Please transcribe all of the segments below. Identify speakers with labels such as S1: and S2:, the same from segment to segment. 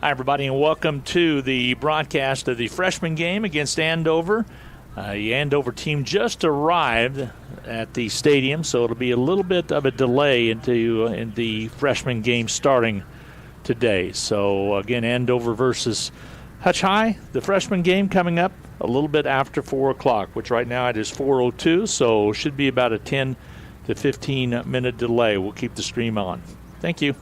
S1: Hi, everybody, and welcome to the broadcast of the freshman game against Andover. The Andover team just arrived at the stadium, so it'll be a little bit of a delay in the freshman game starting today. So, again, Andover versus Hutch High, the freshman game coming up a little bit after 4 o'clock, which right now it is 4:02, so should be about a 10 to 15-minute delay. We'll keep the stream on. Thank you.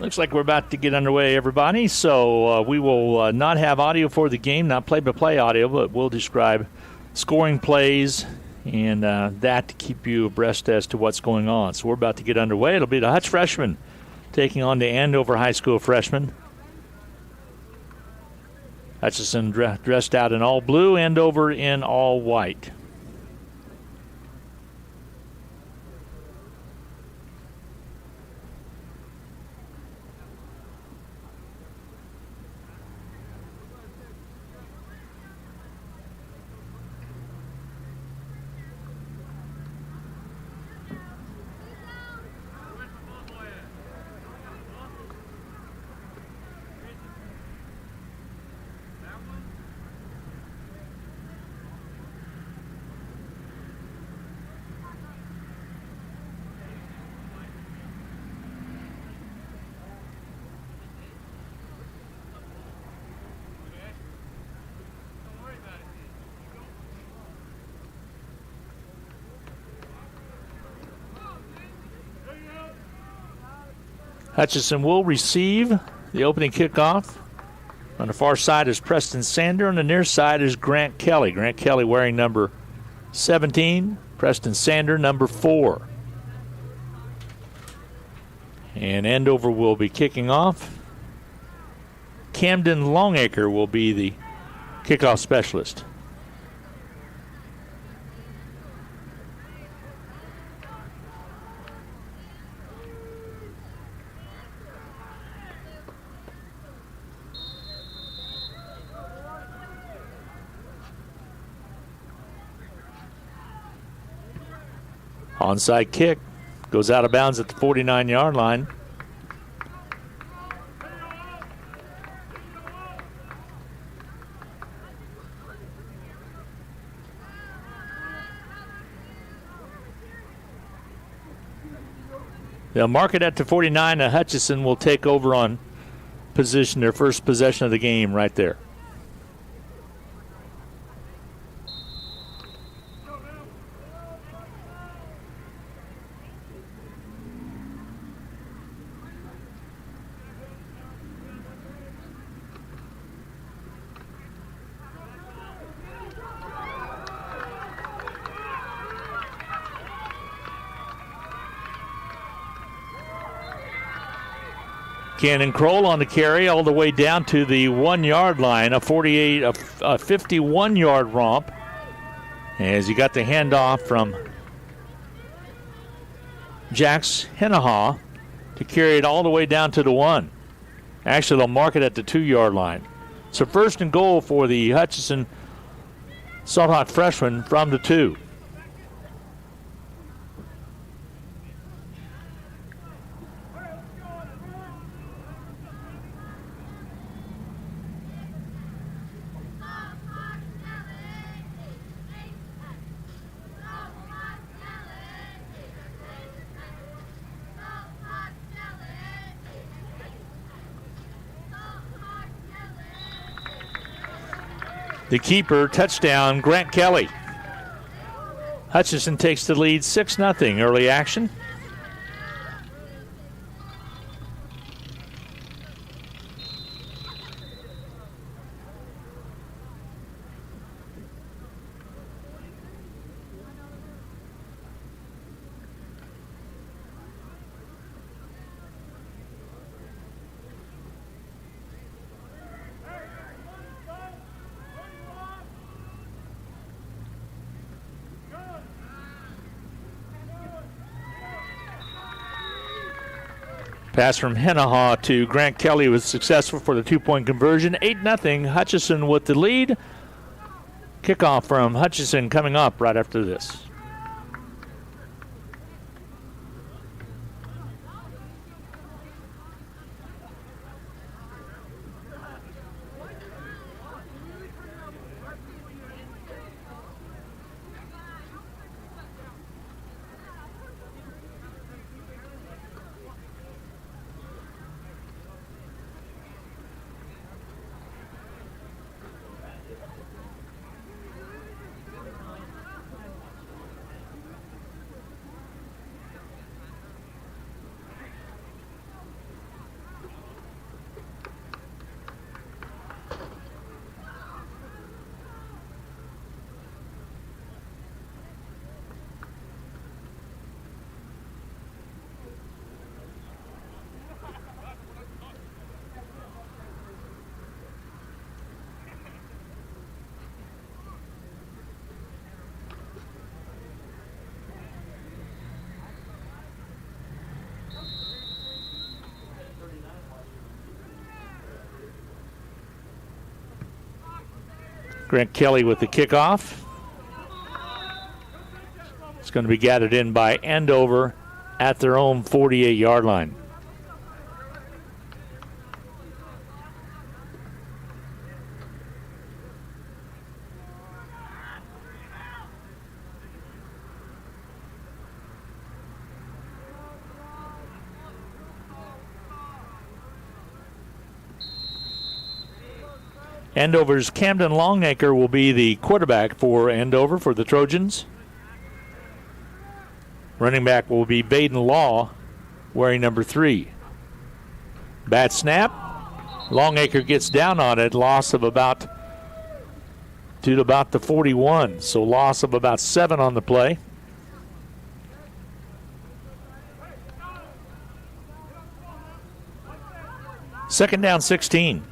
S1: Looks like we're about to get underway, everybody. So we will not have audio for the game, not play-by-play audio, but we'll describe scoring plays and that to keep you abreast as to what's going on. So we're about to get underway. It'll be the Hutch freshmen taking on the Andover High School freshmen. Hutchinson dressed out in all blue, Andover in all white. Hutchinson will receive the opening kickoff. On the far side is Preston Sander. On the near side is Grant Kelly. Grant Kelly wearing number 17. Preston Sander, number 4. And Andover will be kicking off. Camden Longacre will be the kickoff specialist. Onside kick goes out of bounds at the 49-yard line. They'll mark it at the 49. Hutchinson will take over on position, their first possession of the game right there. Cannon Kroll on the carry all the way down to the 1 yard line, a 51-yard romp. As he got the handoff from Jax Henaha to carry it all the way down to the 1. Actually, they'll mark it at the 2 yard line. So first and goal for the Hutchinson Salt Hawk freshman from the 2. The keeper, touchdown, Grant Kelly. Hutchinson takes the lead 6-0 early action. Pass from Henaha to Grant Kelly was successful for the 2-point conversion. 8-0, Hutchinson with the lead. Kickoff from Hutchinson coming up right after this. Grant Kelly with the kickoff. It's going to be gathered in by Andover at their own 48-yard line. Andover's Camden Longacre will be the quarterback for Andover for the Trojans. Running back will be Baden Law, wearing number 3. Bad snap. Longacre gets down on it. Loss of about the 41. So loss of about 7 on the play. Second down, 16.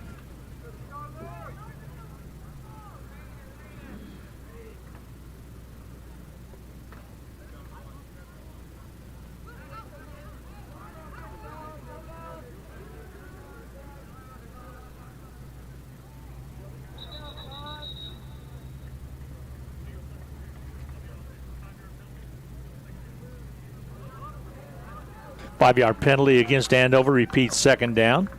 S1: Five-yard penalty against Andover. Repeats second down.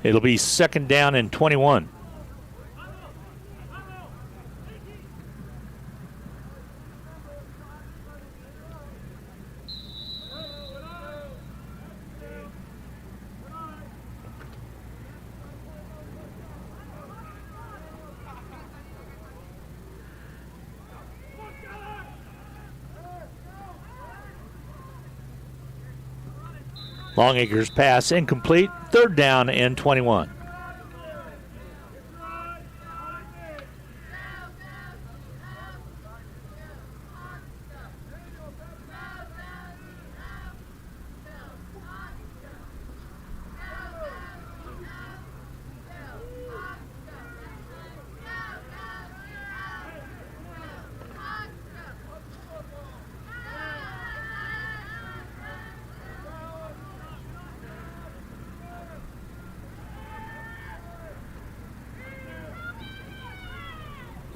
S1: It'll be second down and 21. Longacre's pass incomplete. 3rd down and 21.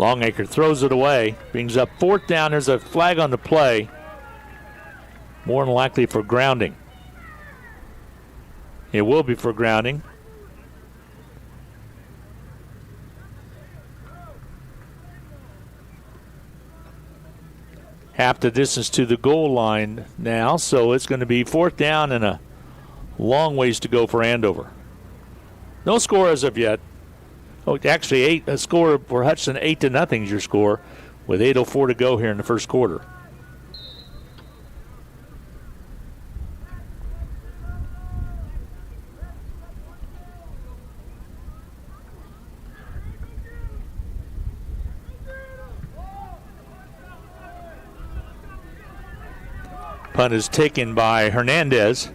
S1: Longacre throws it away, brings up 4th down. There's a flag on the play, more than likely for grounding. It will be for grounding. Half the distance to the goal line now, so it's going to be 4th down and a long ways to go for Andover. No score as of yet. Oh, actually, a score for Hutchinson, 8-0 is your score, with 8:04 to go here in the first quarter. Punt is taken by Hernandez.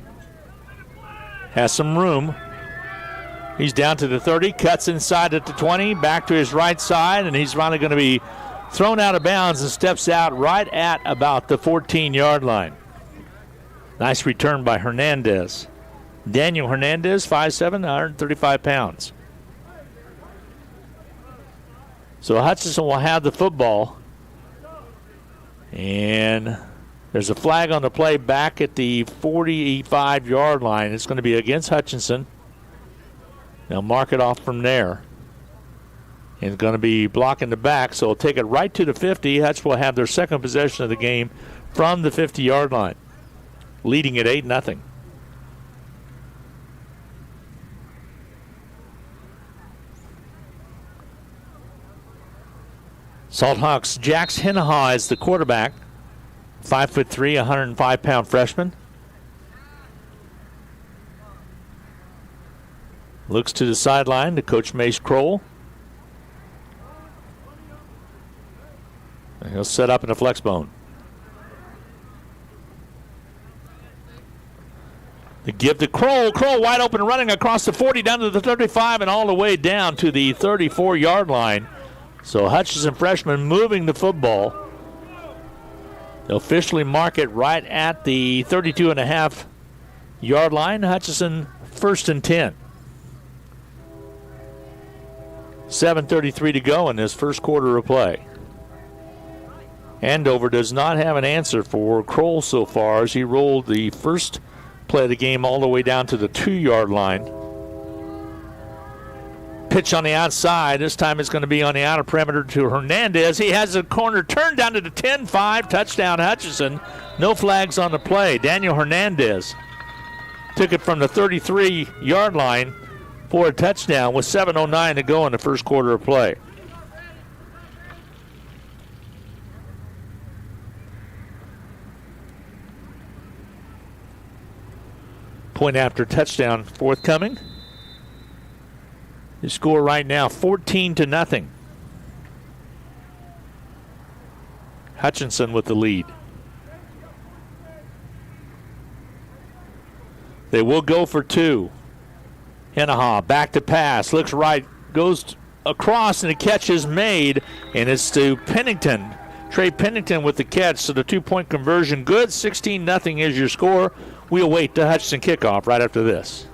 S1: Has some room. He's down to the 30, cuts inside at the 20, back to his right side, and he's finally going to be thrown out of bounds and steps out right at about the 14-yard line. Nice return by Hernandez. Daniel Hernandez, 5'7", 135 pounds. So Hutchinson will have the football. And there's a flag on the play back at the 45-yard line. It's going to be against Hutchinson. They'll mark it off from there. And it's going to be blocking the back, so it'll take it right to the 50. Hutch will have their second possession of the game from the 50-yard line, leading at 8-0. Salt Hawks Jax Hennaha is the quarterback. 5'3", 105-pound freshman. Looks to the sideline to Coach Mace Kroll. And he'll set up in a flex bone. The give to Kroll. Kroll wide open running across the 40 down to the 35 and all the way down to the 34-yard line. So Hutchinson freshman moving the football. They'll officially mark it right at the 32.5-yard line. Hutchinson 1st and 10. 7:33 to go in this first quarter of play. Andover does not have an answer for Kroll so far as he rolled the first play of the game all the way down to the 2-yard line. Pitch on the outside. This time it's going to be on the outer perimeter to Hernandez. He has a corner turned down to the 10-5. Touchdown Hutchinson. No flags on the play. Daniel Hernandez took it from the 33-yard line for a touchdown with 7:09 to go in the first quarter of play. Point after touchdown forthcoming. The score right now 14-0. Hutchinson with the lead. They will go for 2. Hennaha back to pass, looks right, goes across, and the catch is made, and it's to Pennington. Trey Pennington with the catch, so the 2-point conversion good. 16-0 is your score. We'll wait the Hutchinson kickoff right after this.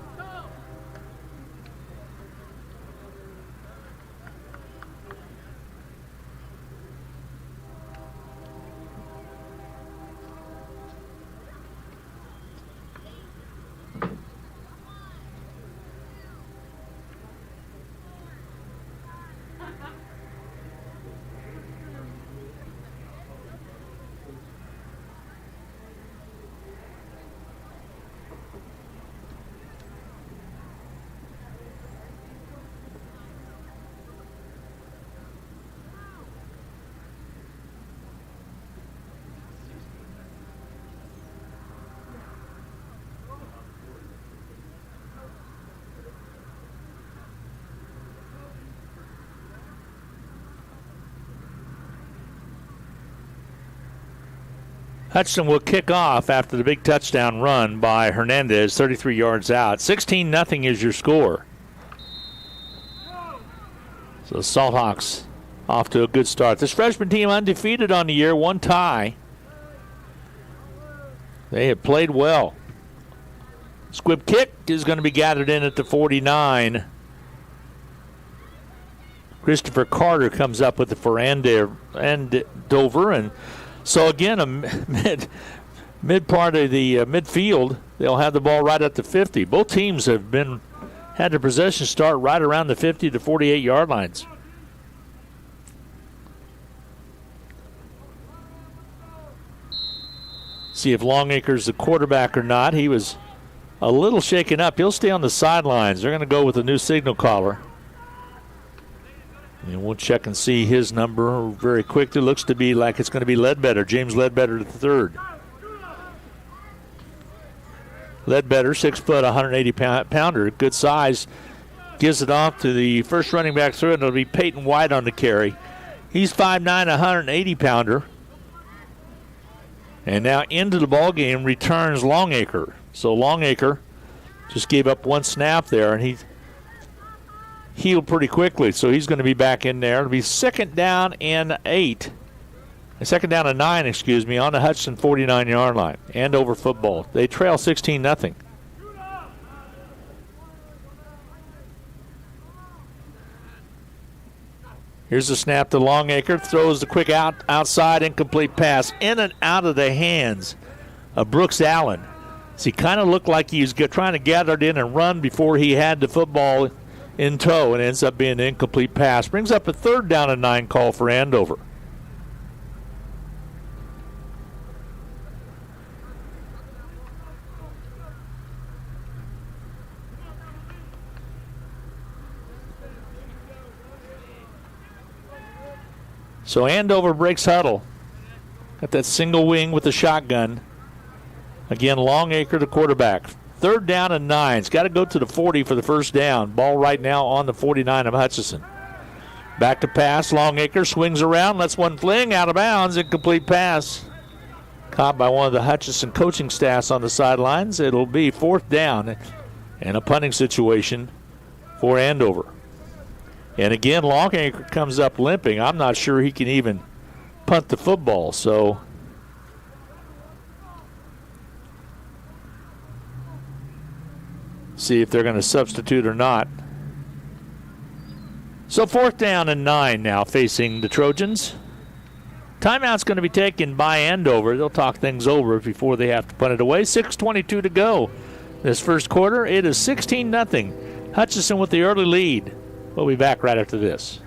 S1: Hutchinson will kick off after the big touchdown run by Hernandez, 33 yards out. 16-0 is your score. So the Salthawks off to a good start. This freshman team undefeated on the year, one tie. They have played well. Squib kick is going to be gathered in at the 49. Christopher Carter comes up with it for Andover. And so again, a mid part of the midfield, they'll have the ball right at the 50. Both teams have had their possession start right around the 50 to 48 yard lines. See if Longacre's the quarterback or not. He was a little shaken up. He'll stay on the sidelines. They're going to go with a new signal caller. And we'll check and see his number very quickly. Looks to be like it's going to be Ledbetter, James Ledbetter III. Ledbetter, 6 foot, 180 pounder, good size. Gives it off to the first running back through, and it'll be Peyton White on the carry. He's 5'9", 180 pounder. And now into the ball game returns Longacre. So Longacre just gave up one snap there, and he healed pretty quickly. So he's going to be back in there. It'll be second down and 9, on the Hutchinson 49-yard line. Andover football. They trail 16-0. Here's the snap to Longacre. Throws the quick outside incomplete pass in and out of the hands of Brooks Allen. So he kind of looked like he was trying to gather it in and run before he had the football in tow, and ends up being an incomplete pass. Brings up a third down and 9 call for Andover. So Andover breaks huddle. Got that single wing with the shotgun. Again, Longacre, the quarterback. Third down and 9. It's got to go to the 40 for the first down. Ball right now on the 49 of Hutchinson. Back to pass. Longacre swings around, lets one fling out of bounds. Incomplete pass. Caught by one of the Hutchinson coaching staffs on the sidelines. It'll be fourth down and a punting situation for Andover. And again, Longacre comes up limping. I'm not sure he can even punt the football. So see if they're going to substitute or not. So fourth down and 9 now facing the Trojans. Timeout's going to be taken by Andover. They'll talk things over before they have to punt it away. 6:22 to go this first quarter. It is 16-0. Hutchinson with the early lead. We'll be back right after this.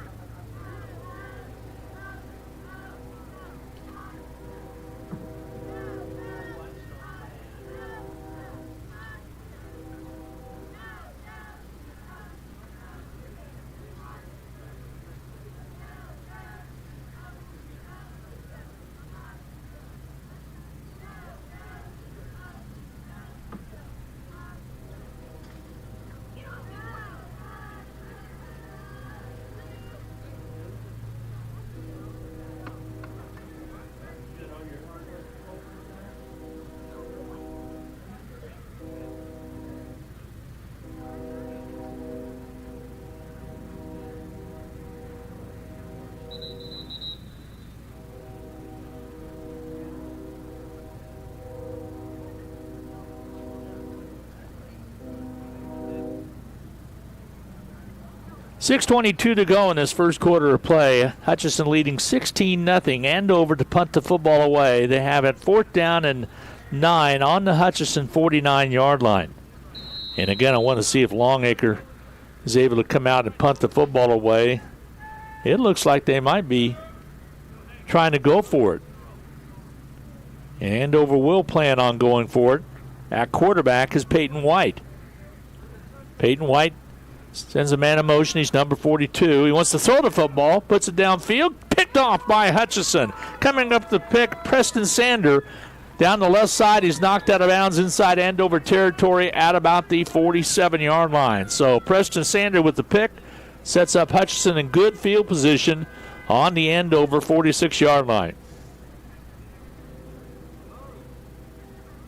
S1: .6:22 to go in this first quarter of play. Hutchinson leading 16-0. Andover to punt the football away. They have it fourth down and 9 on the Hutchinson 49-yard line. And again, I want to see if Longacre is able to come out and punt the football away. It looks like they might be trying to go for it. And Andover will plan on going for it. At quarterback is Peyton White. Peyton White sends a man in motion. He's number 42. He wants to throw the football, puts it downfield, picked off by Hutchinson. Coming up the pick, Preston Sander. Down the left side, he's knocked out of bounds inside Andover territory at about the 47-yard line. So Preston Sander with the pick sets up Hutchinson in good field position on the Andover 46-yard line.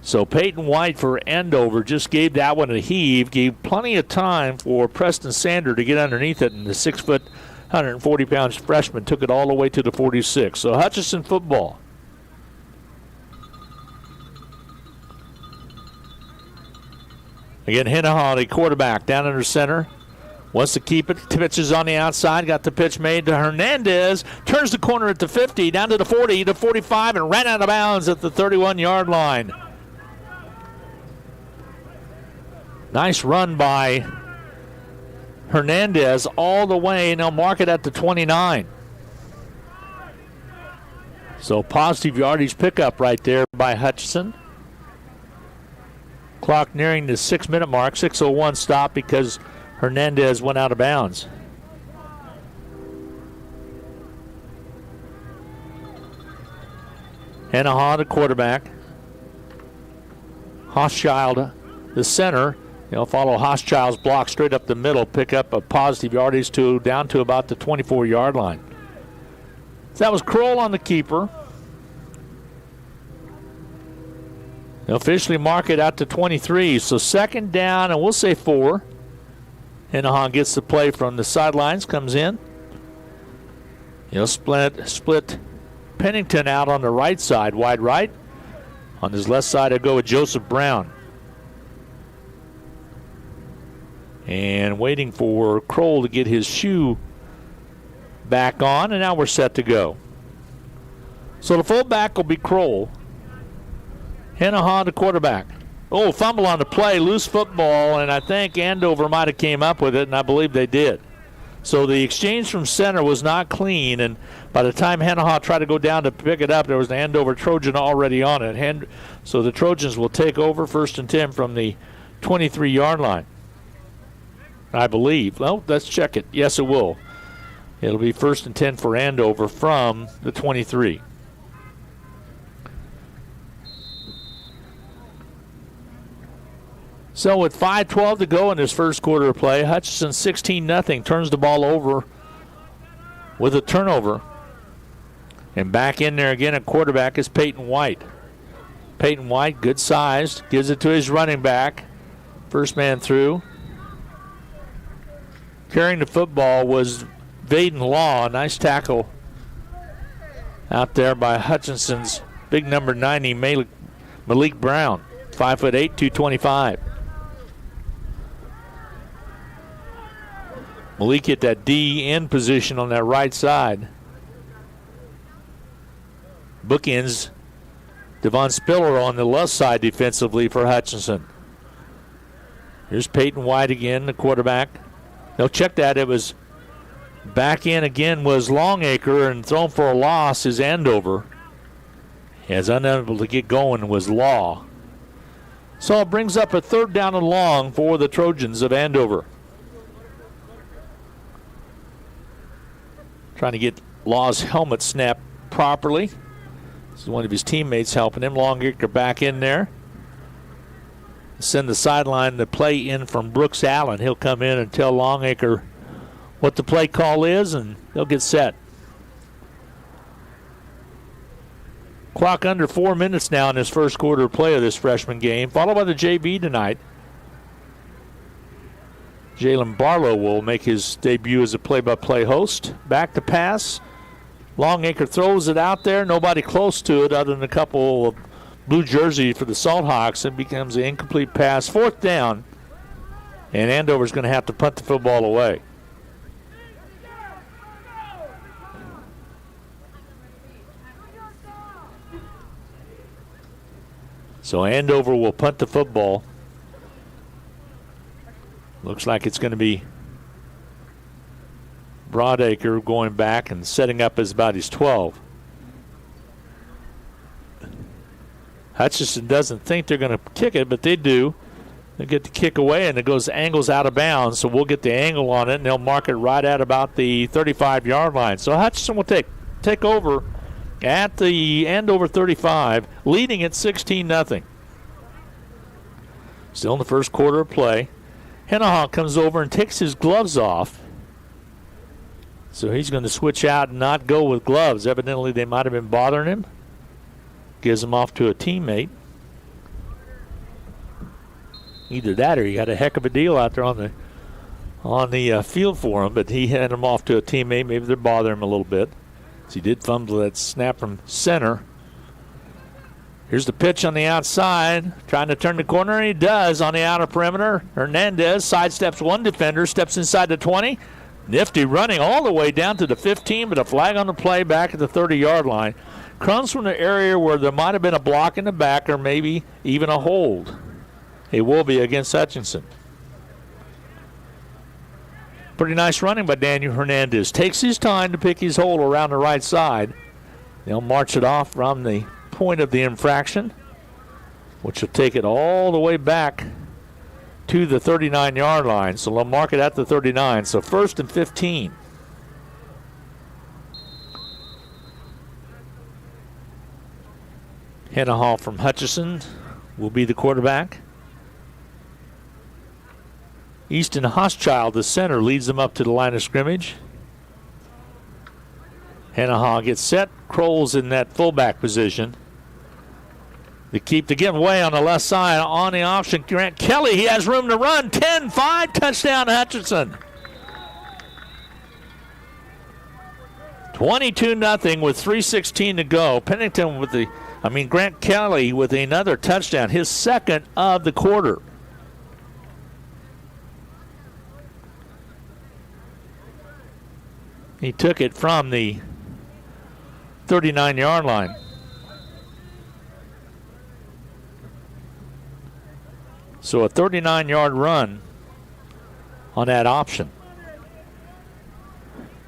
S1: So Peyton White for Andover just gave that one a heave, gave plenty of time for Preston Sander to get underneath it, and the 6-foot, 140-pound freshman took it all the way to the 46. So Hutchinson football. Again, Hennehaw, the quarterback, down under center. Wants to keep it. Pitches on the outside. Got the pitch made to Hernandez. Turns the corner at the 50, down to the 40, to 45, and ran out of bounds at the 31-yard line. Nice run by Hernandez all the way, and they'll mark it at the 29. So positive yardage pickup right there by Hutchinson. Clock nearing the 6-minute mark, 6:01 stop because Hernandez went out of bounds. Hennehaw, the quarterback. Hochschild, the center. They'll follow Hochschild's block straight up the middle, pick up a positive yardage down to about the 24-yard line. So that was Kroll on the keeper. They'll officially mark it out to 23. So second down, and we'll say 4. Hennehaw gets the play from the sidelines, comes in. He'll split Pennington out on the right side, wide right. On his left side, he'll go with Joseph Brown. And waiting for Kroll to get his shoe back on, and now we're set to go. So the fullback will be Kroll. Hennehaw, the quarterback. Oh, fumble on the play, loose football, and I think Andover might have came up with it, and I believe they did. So the exchange from center was not clean, and by the time Hennehaw tried to go down to pick it up, there was an Andover Trojan already on it. So the Trojans will take over 1st and 10 from the 23-yard line, I believe. Well, let's check it. Yes, it will. It'll be 1st and 10 for Andover from the 23. So with 5:12 to go in this first quarter of play, Hutchinson 16-0 turns the ball over with a turnover. And back in there again at quarterback is Peyton White. Peyton White, good sized, gives it to his running back. First man through. Carrying the football was Vaden Law. Nice tackle out there by Hutchinson's big number 90, Malik Brown. 5'8", 225. Malik hit that D end position on that right side. Bookends Devon Spiller on the left side defensively for Hutchinson. Here's Peyton White again, the quarterback. They'll check that. It was back in again was Longacre, and thrown for a loss is Andover. As unable to get going was Law. So it brings up a 3rd down and long for the Trojans of Andover. Trying to get Law's helmet snapped properly. This is one of his teammates helping him. Longacre back in there. Send the sideline the play in from Brooks Allen. He'll come in and tell Longacre what the play call is, and they'll get set. Clock under 4 minutes now in this first quarter of play of this freshman game, followed by the JV tonight. Jalen Barlow will make his debut as a play-by-play host. Back to pass. Longacre throws it out there. Nobody close to it other than a couple of blue jerseys for the Salt Hawks. It becomes an incomplete pass. 4th down. And Andover's going to have to punt the football away. So Andover will punt the football. Looks like it's going to be Broadacre going back and setting up as about his 12. Hutchinson doesn't think they're going to kick it, but they do. They get the kick away, and it angles out of bounds, so we'll get the angle on it, and they'll mark it right at about the 35-yard line. So Hutchinson will take over at the Andover 35, leading at 16-0. Still in the first quarter of play. Hennehaw comes over and takes his gloves off. So he's going to switch out and not go with gloves. Evidently they might have been bothering him. Gives them off to a teammate. Either that or he got a heck of a deal out there on the field for him, but he handed him off to a teammate. Maybe they're bothering him a little bit. So he did fumble that snap from center. Here's the pitch on the outside, trying to turn the corner, and he does on the outer perimeter. Hernandez sidesteps one defender, steps inside the 20. Nifty running all the way down to the 15, but a flag on the play back at the 30-yard line. Comes from the area where there might have been a block in the back or maybe even a hold. It will be against Hutchinson. Pretty nice running by Daniel Hernandez. Takes his time to pick his hole around the right side. They'll march it off from the point of the infraction, which will take it all the way back to the 39-yard line. So they'll mark it at the 39. So 1st and 15. Hennahaw from Hutchinson will be the quarterback. Easton Hochschild, the center, leads them up to the line of scrimmage. Hennahaw gets set. Kroll's in that fullback position. They keep the giveaway on the left side on the option. Grant Kelly, he has room to run. 10-5, touchdown Hutchinson. 22-0 with 3:16 to go. Pennington Grant Kelly with another touchdown, his second of the quarter. He took it from the 39-yard line. So a 39-yard run on that option.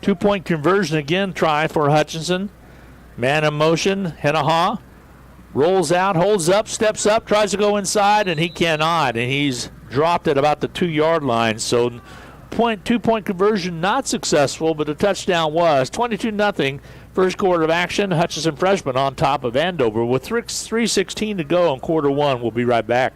S1: 2-point conversion again, try for Hutchinson. Man in motion, Hennahaw. Rolls out, holds up, steps up, tries to go inside, and he cannot. And he's dropped at about the 2-yard line. So 2-point conversion not successful, but a touchdown was. 22-0, first quarter of action. Hutchinson freshman on top of Andover with 3:16 to go in quarter one. We'll be right back.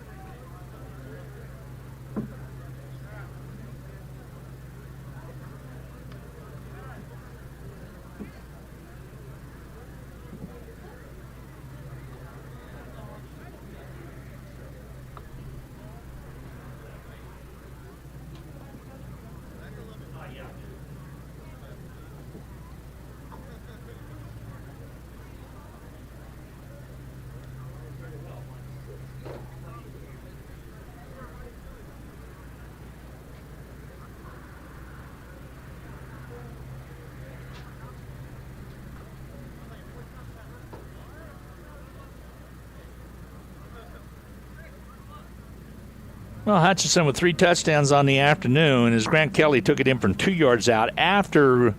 S1: Well, Hutchinson with 3 touchdowns on the afternoon as Grant Kelly took it in from 2 yards out after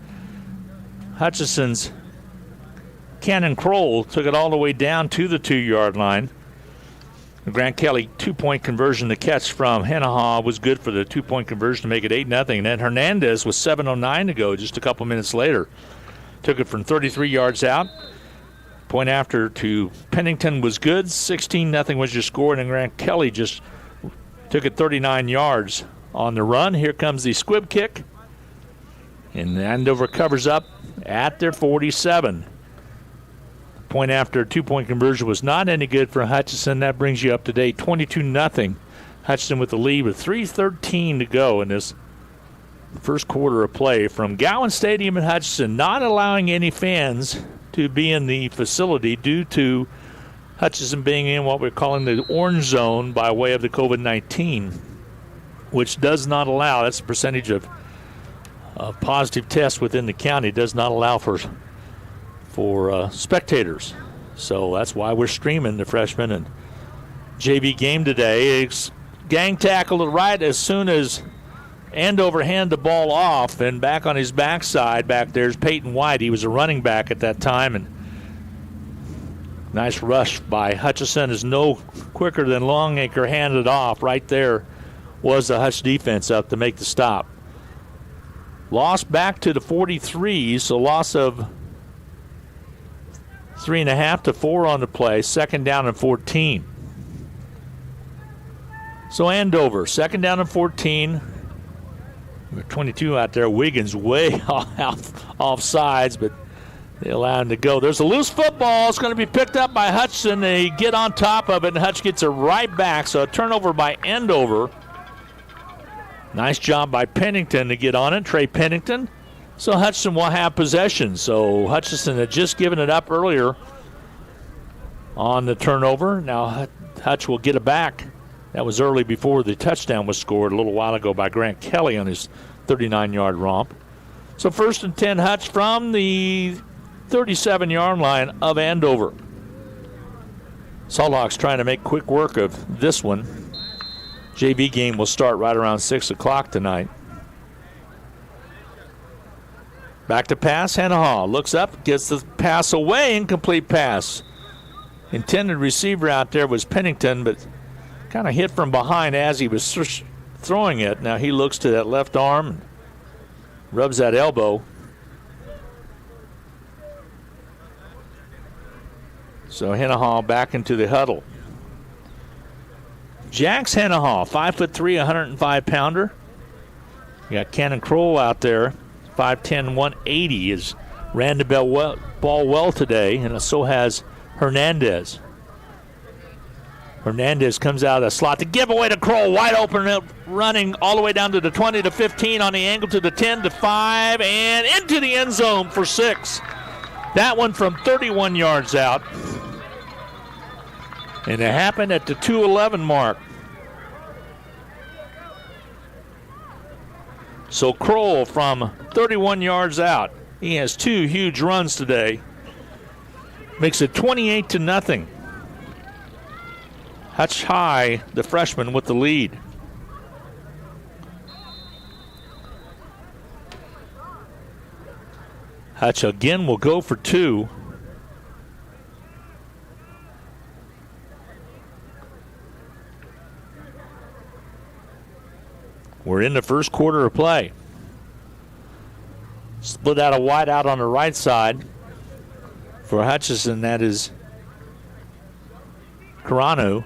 S1: Hutchinson's Cannon Kroll took it all the way down to the 2-yard line. The Grant Kelly 2-point conversion, the catch from Hennahaw was good for the 2-point conversion to make it 8-0. And then Hernandez with 7:09 to go just a couple minutes later took it from 33 yards out. Point after to Pennington was good. 16-0 was your score, and Grant Kelly just took it 39 yards on the run. Here comes the squib kick. And Andover covers up at their 47. Point after 2-point conversion was not any good for Hutchinson. That brings you up to date 22-0. Hutchinson with the lead with 3:13 to go in this first quarter of play from Gowan Stadium in Hutchinson, not allowing any fans to be in the facility due to Hutchinson being in what we're calling the orange zone by way of the COVID-19, which does not allow, that's the percentage of positive tests within the county, does not allow for spectators. So that's why we're streaming the freshman and JV game today. It's gang tackled right as soon as Andover handed the ball off, and back on his backside back there's Peyton White. He was a running back at that time, and nice rush by Hutchinson is no quicker than Longacre handed off. Right there was the Hutch defense up to make the stop. Lost back to the 43, so loss of 3.5 to 4 on the play. Second down and 14. So Andover, second down and 14. 22 out there. Wiggins way off sides, but They allow him to go. There's a loose football. It's going to be picked up by Hutchinson. They get on top of it, and Hutch gets it right back. So a turnover by Andover. Nice job by Pennington to get on it, Trey Pennington. So Hutchinson will have possession. So Hutchinson had just given it up earlier on the turnover. Now Hutch will get it back. That was early before the touchdown was scored a little while ago by Grant Kelly on his 39-yard romp. So 1st and 10 Hutch from the 37-yard line of Andover. Salthawks trying to make quick work of this one. JV game will start right around 6 o'clock tonight. Back to pass. Hennahaw looks up, gets the pass away. Incomplete pass. Intended receiver out there was Pennington, but kind of hit from behind as he was throwing it. Now he looks to that left arm, rubs that elbow. So Hennahaw back into the huddle. Jax Hennahaw, 5'3", 105-pounder. You got Cannon Kroll out there, 5'10", 180, has ran the ball well today, and so has Hernandez. Hernandez comes out of the slot to give away to Kroll, wide open, running all the way down to the 20 to 15 on the angle to the 10 to 5, and into the end zone for 6. That one from 31 yards out. And it happened at the 2:11 mark. So Kroll from 31 yards out. He has 2 huge runs today. Makes it 28-0. Hutch High, the freshman, with the lead. Hutch again will go for 2. We're in the first quarter of play. Split out a wide out on the right side for Hutchinson. That is Carano.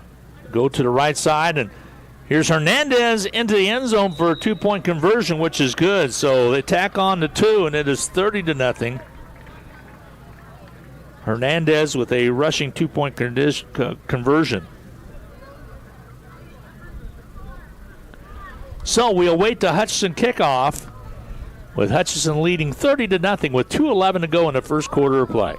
S1: Go to the right side, and here's Hernandez into the end zone for a 2-point conversion, which is good. So they tack on the 2, and it is 30-0. Hernandez with a rushing 2-point conversion. So we await the Hutchinson kickoff, with Hutchinson leading 30-0 with 2:11 to go in the first quarter of play.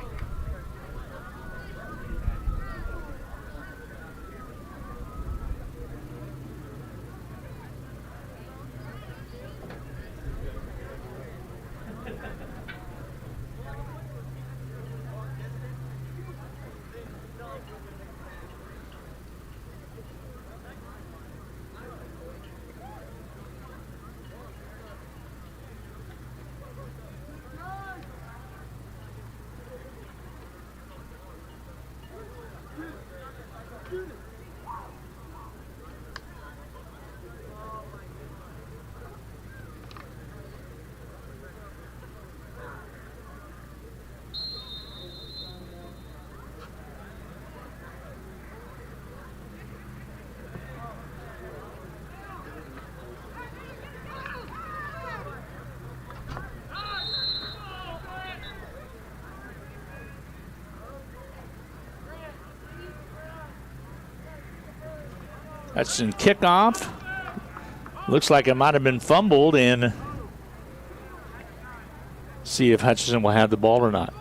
S1: Hutchinson kickoff. Looks like it might have been fumbled, and see if Hutchinson will have the ball or not.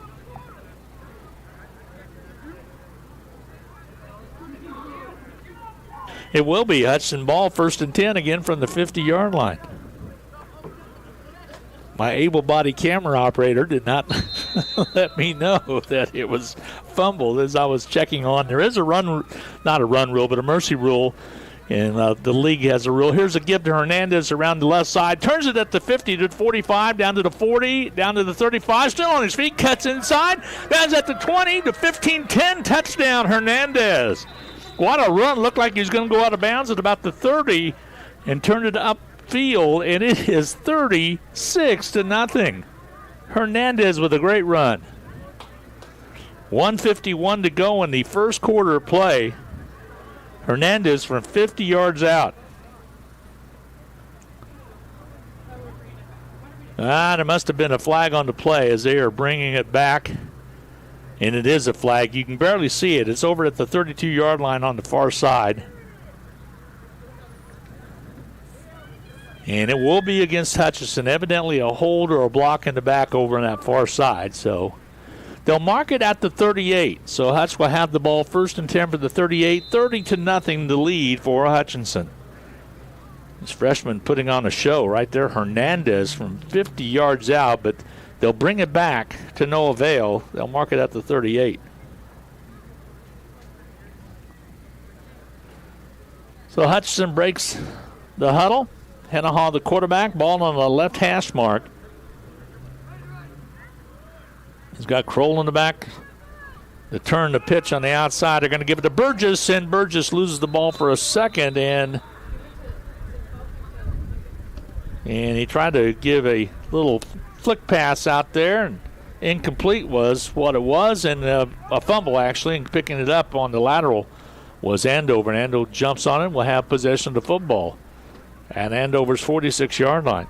S1: It will be Hutchinson ball, 1st and 10 again from the 50-yard line. My able-bodied camera operator did not let me know that it was fumbled as I was checking on. There is a run, not a run rule, but a mercy rule, and the league has a rule. Here's a give to Hernandez around the left side. Turns it at the 50 to 45, down to the 40, down to the 35. Still on his feet, cuts inside. Down at the 20 to 15-10. Touchdown, Hernandez. What a run. Looked like he was going to go out of bounds at about the 30 and turned it upfield, and it is 36-0. Hernandez with a great run. 1:51 to go in the first quarter of play. Hernandez from 50 yards out. There must have been a flag on the play as they are bringing it back. And it is a flag. You can barely see it. It's over at the 32-yard line on the far side. And it will be against Hutchinson. Evidently a hold or a block in the back over on that far side. So they'll mark it at the 38. So Hutch will have the ball 1st and 10 for the 38. 30-0 the lead for Hutchinson. This freshman putting on a show right there. Hernandez from 50 yards out, but they'll bring it back to no avail. They'll mark it at the 38. So Hutchinson breaks the huddle. Hennahaw, the quarterback, ball on the left hash mark. He's got Kroll in the back. The turn, the pitch on the outside. They're going to give it to Burgess, and Burgess loses the ball for a second, and he tried to give a little flick pass out there, and incomplete was what it was, and a fumble actually, and picking it up on the lateral was Andover, and Andover jumps on it and will have possession of the football at Andover's 46-yard line.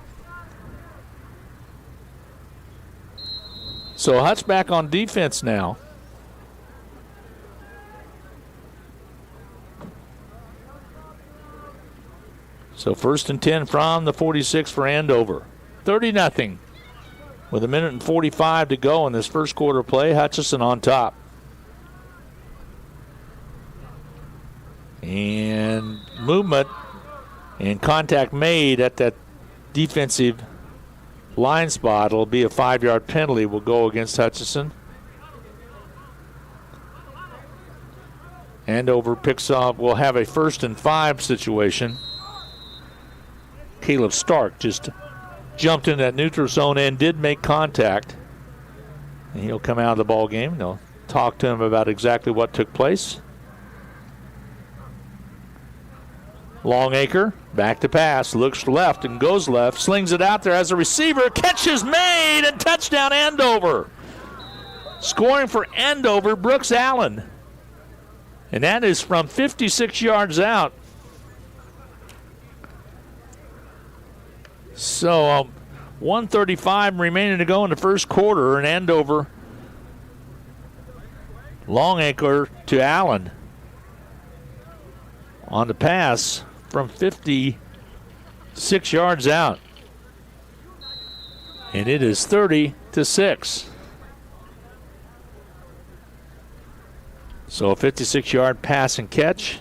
S1: So Hutch back on defense now. So 1st and 10 from the 46 for Andover. 30-0. With 1:45 to go in this first quarter play, Hutchinson on top. And movement and contact made at that defensive line spot. It'll be a 5-yard penalty. Will go against Hutchinson. Andover picks up. We'll have a 1st and 5 situation. Caleb Stark just jumped in that neutral zone and did make contact. And he'll come out of the ball game. They'll talk to him about exactly what took place. Longacre, back to pass, looks left and goes left, slings it out there as a receiver. Catch is made, and touchdown Andover. Scoring for Andover, Brooks Allen. And that is from 56 yards out. So 1:35 remaining to go in the first quarter, and Andover, Longacre to Allen on the pass from 56 yards out. And it is 30-6. So a 56-yard pass and catch.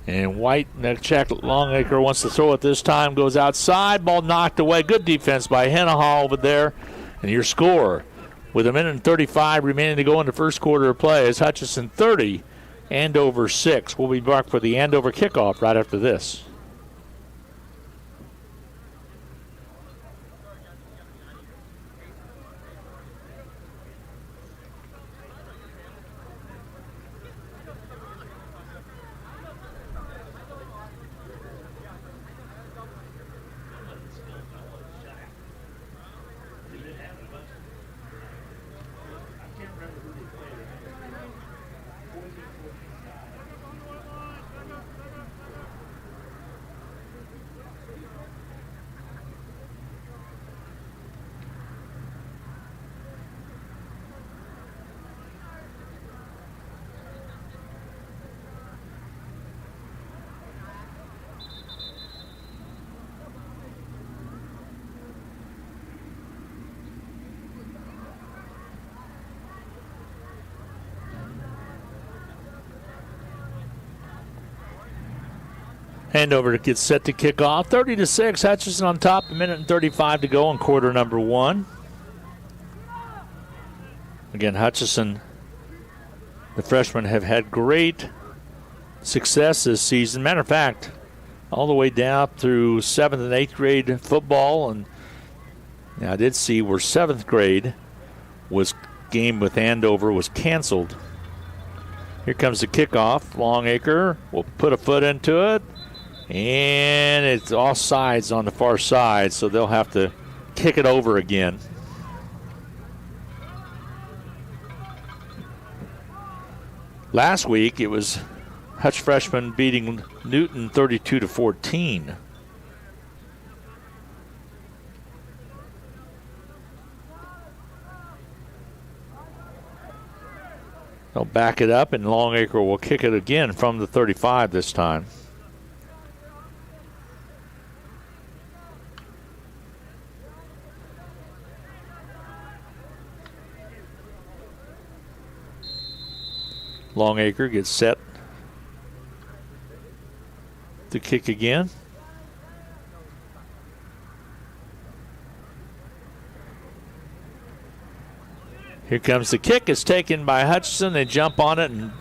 S1: And White, check, Longacre wants to throw it this time, goes outside, ball knocked away. Good defense by Hennahaw over there. And your score, with 1:35 remaining to go in the first quarter of play, is Hutchinson 30, Andover 6. We'll be back for the Andover kickoff right after this. Andover gets set to kick off. 30-6, Hutchinson on top, 1:35 to go in quarter number 1. Again, Hutchinson, the freshmen, have had great success this season. Matter of fact, all the way down through 7th and 8th grade football. And I did see where 7th grade game with Andover was canceled. Here comes the kickoff. Longacre will put a foot into it. And it's all sides on the far side, so they'll have to kick it over again. Last week it was Hutch freshman beating Newton 32-14. They'll back it up, and Longacre will kick it again from the 35 this time. Longacre gets set to kick again. Here comes the kick. It's taken by Hutchinson. They jump on it and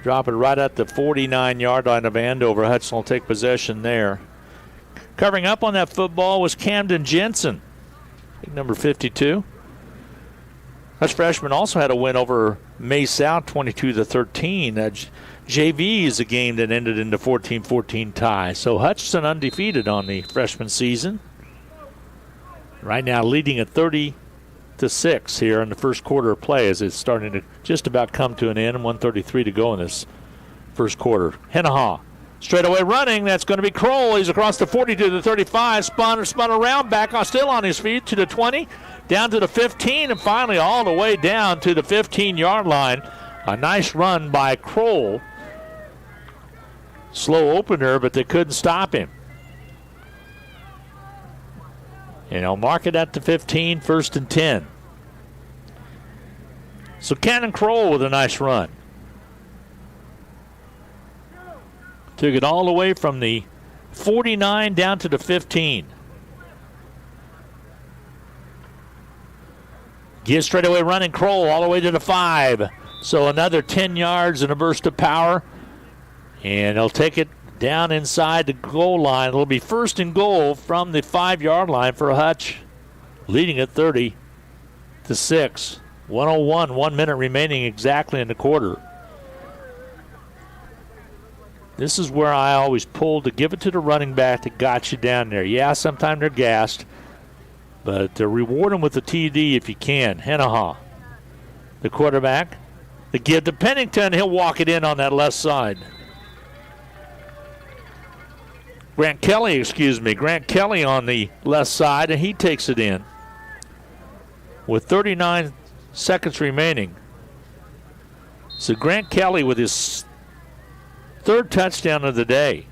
S1: drop it right at the 49-yard line of Andover. Hutchinson will take possession there. Covering up on that football was Camden Jensen, number 52. Hutch freshman also had a win over May South 22-13. JV is a game that ended in the 14-14 tie. So Hutchinson undefeated on the freshman season. Right now leading at 30-6 here in the first quarter of play as it's starting to just about come to an end. 1:33 to go in this first quarter. Hennahaw straightaway running. That's going to be Kroll. He's across the 40 to the 35. Spun around, back on, still on his feet to the 20, down to the 15, and finally all the way down to the 15-yard line. A nice run by Kroll. Slow opener, but they couldn't stop him. And I'll mark it at the 15, 1st and 10. So Cannon Kroll with a nice run. Took it all the way from the 49 down to the 15. Gives straightaway running Kroll all the way to the 5. So another 10 yards and a burst of power. And they'll take it down inside the goal line. It'll be 1st and goal from the 5-yard line for Hutch, leading at 30-6. 1:01, 1 minute remaining exactly in the quarter. This is where I always pull to give it to the running back that got you down there. Yeah, sometimes they're gassed, but reward them with the TD if you can. Hennahaw, the quarterback. The give to Pennington. He'll walk it in on that left side. Grant Kelly on the left side, and he takes it in with 39 seconds remaining. So Grant Kelly with his 3rd touchdown of the day.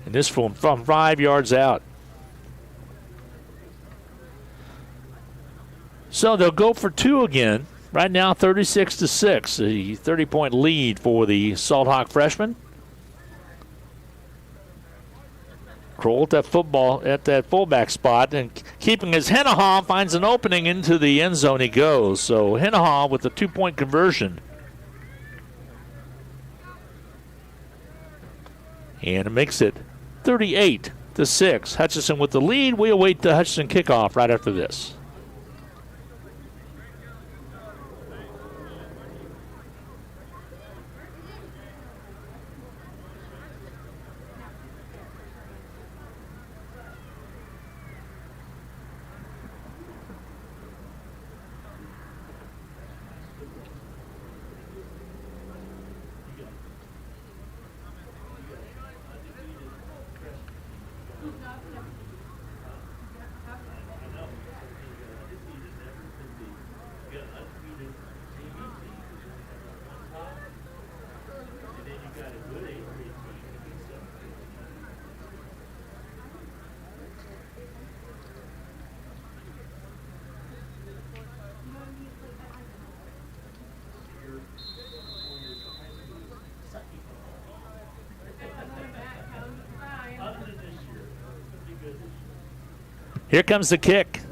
S1: And this from 5 yards out. So they'll go for 2 again. Right now 36-6, a 30-point lead for the Salt Hawk freshman. Kroll at that fullback spot, and keeping his Hennahaw finds an opening into the end zone. He goes. So Hennahaw with the 2-point conversion. And it makes it 38-6. Hutchinson with the lead. We await the Hutchinson kickoff right after this. Here comes the kick.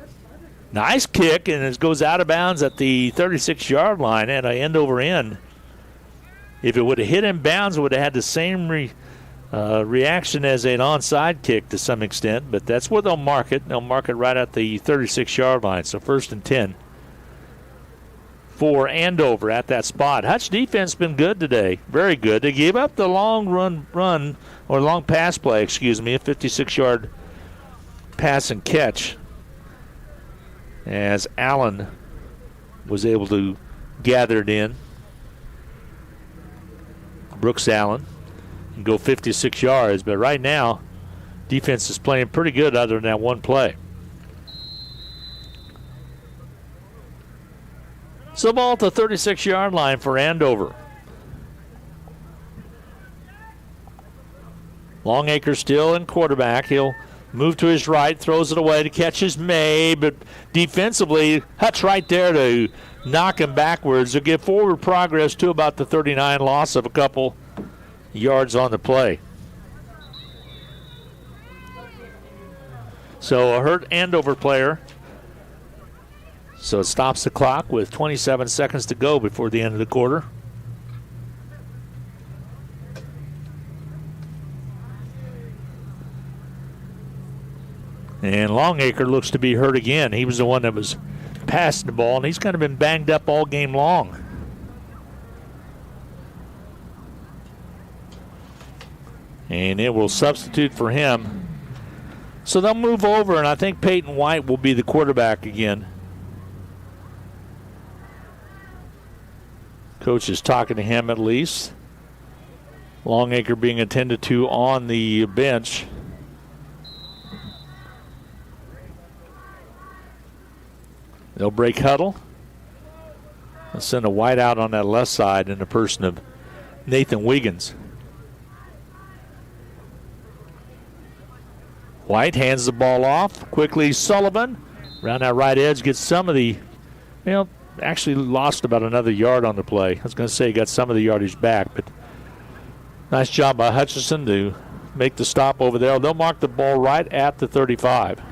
S1: Nice kick, and it goes out of bounds at the 36-yard line and an end-over end. If it would have hit in bounds, it would have had the same reaction as an onside kick to some extent, but that's where they'll mark it. They'll mark it right at the 36-yard line, so 1st and 10 for Andover at that spot. Hutch defense been good today, very good. They gave up the long long pass play, a 56-yard pass and catch as Allen was able to gather it in. Brooks Allen and go 56 yards. But right now, defense is playing pretty good other than that one play. So ball at the 36-yard line for Andover. Longacre still in quarterback. He'll move to his right, throws it away to catch his May, but defensively, Hutch right there to knock him backwards. They'll get forward progress to about the 39, loss of a couple yards on the play. So a hurt Andover player. So it stops the clock with 27 seconds to go before the end of the quarter. And Longacre looks to be hurt again. He was the one that was passing the ball, and he's kind of been banged up all game long. And it will substitute for him. So they'll move over, and I think Peyton White will be the quarterback again. Coach is talking to him at least. Longacre being attended to on the bench. They'll break huddle. They'll send a White out on that left side in the person of Nathan Wiggins. White hands the ball off. Quickly Sullivan around that right edge gets some of the, actually lost about another yard on the play. I was going to say he got some of the yardage back, but nice job by Hutchinson to make the stop over there. They'll mark the ball right at the 35.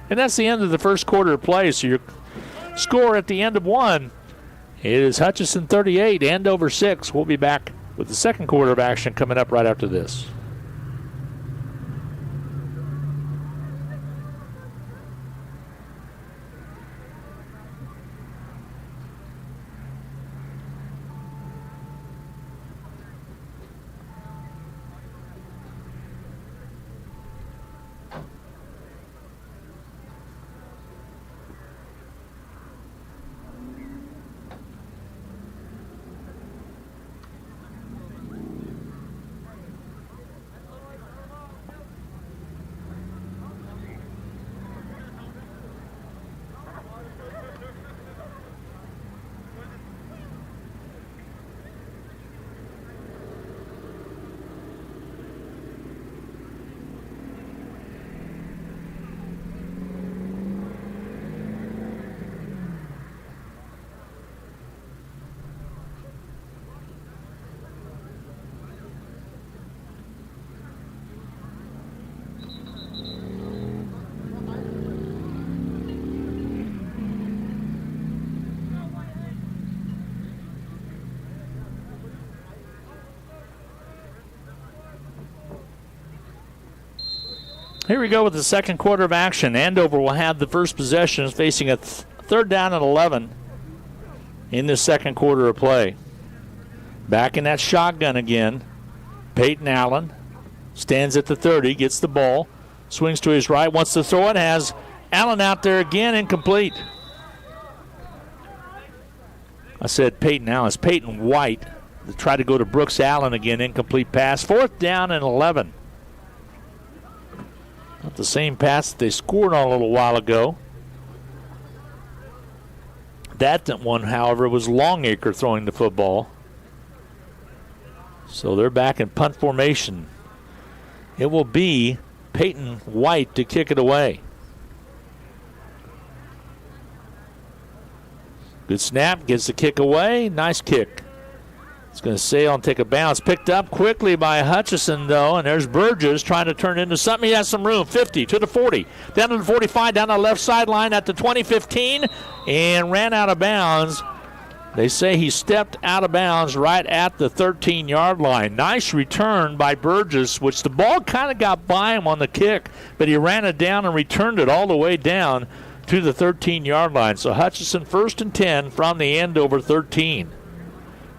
S1: And that's the end of the first quarter of play. So your score at the end of one is Hutchinson 38, Andover 6. We'll be back with the second quarter of action coming up right after this. Here we go with the second quarter of action. Andover will have the first possession, facing a third down and 11 in the second quarter of play. Back in that shotgun again. Peyton Allen stands at the 30, gets the ball, swings to his right, wants to throw it, has Allen out there again, incomplete. I said Peyton Allen. It's Peyton White. They try to go to Brooks Allen again, incomplete pass. Fourth down and 11. Not the same pass that they scored on a little while ago. That one, however, was Longacre throwing the football. So they're back in punt formation. It will be Peyton White to kick it away. Good snap, gets the kick away. Nice kick. It's going to sail and take a bounce. Picked up quickly by Hutchinson, though, and there's Burgess trying to turn it into something. He has some room. 50 to the 40, down to the 45, down the left sideline at the 20-15, and ran out of bounds. They say he stepped out of bounds right at the 13-yard line. Nice return by Burgess, which the ball kind of got by him on the kick, but he ran it down and returned it all the way down to the 13-yard line. So Hutchinson 1st and 10 from the Andover 13.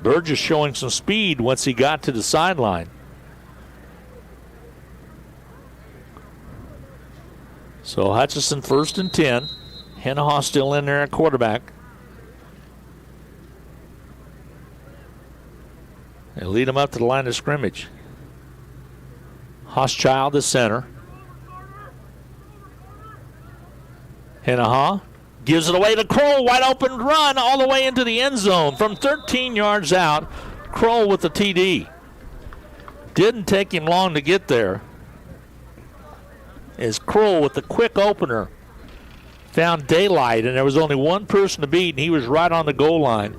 S1: Burgess showing some speed once he got to the sideline. So Hutchinson 1st and 10. Hennehaw still in there at quarterback. and lead them up to the line of scrimmage. Hochschild, the center. Hennaha gives it away to Kroll. Wide open run all the way into the end zone from 13 yards out. Kroll with the TD. Didn't take him long to get there. As Kroll with the quick opener found daylight, and there was only one person to beat, and he was right on the goal line.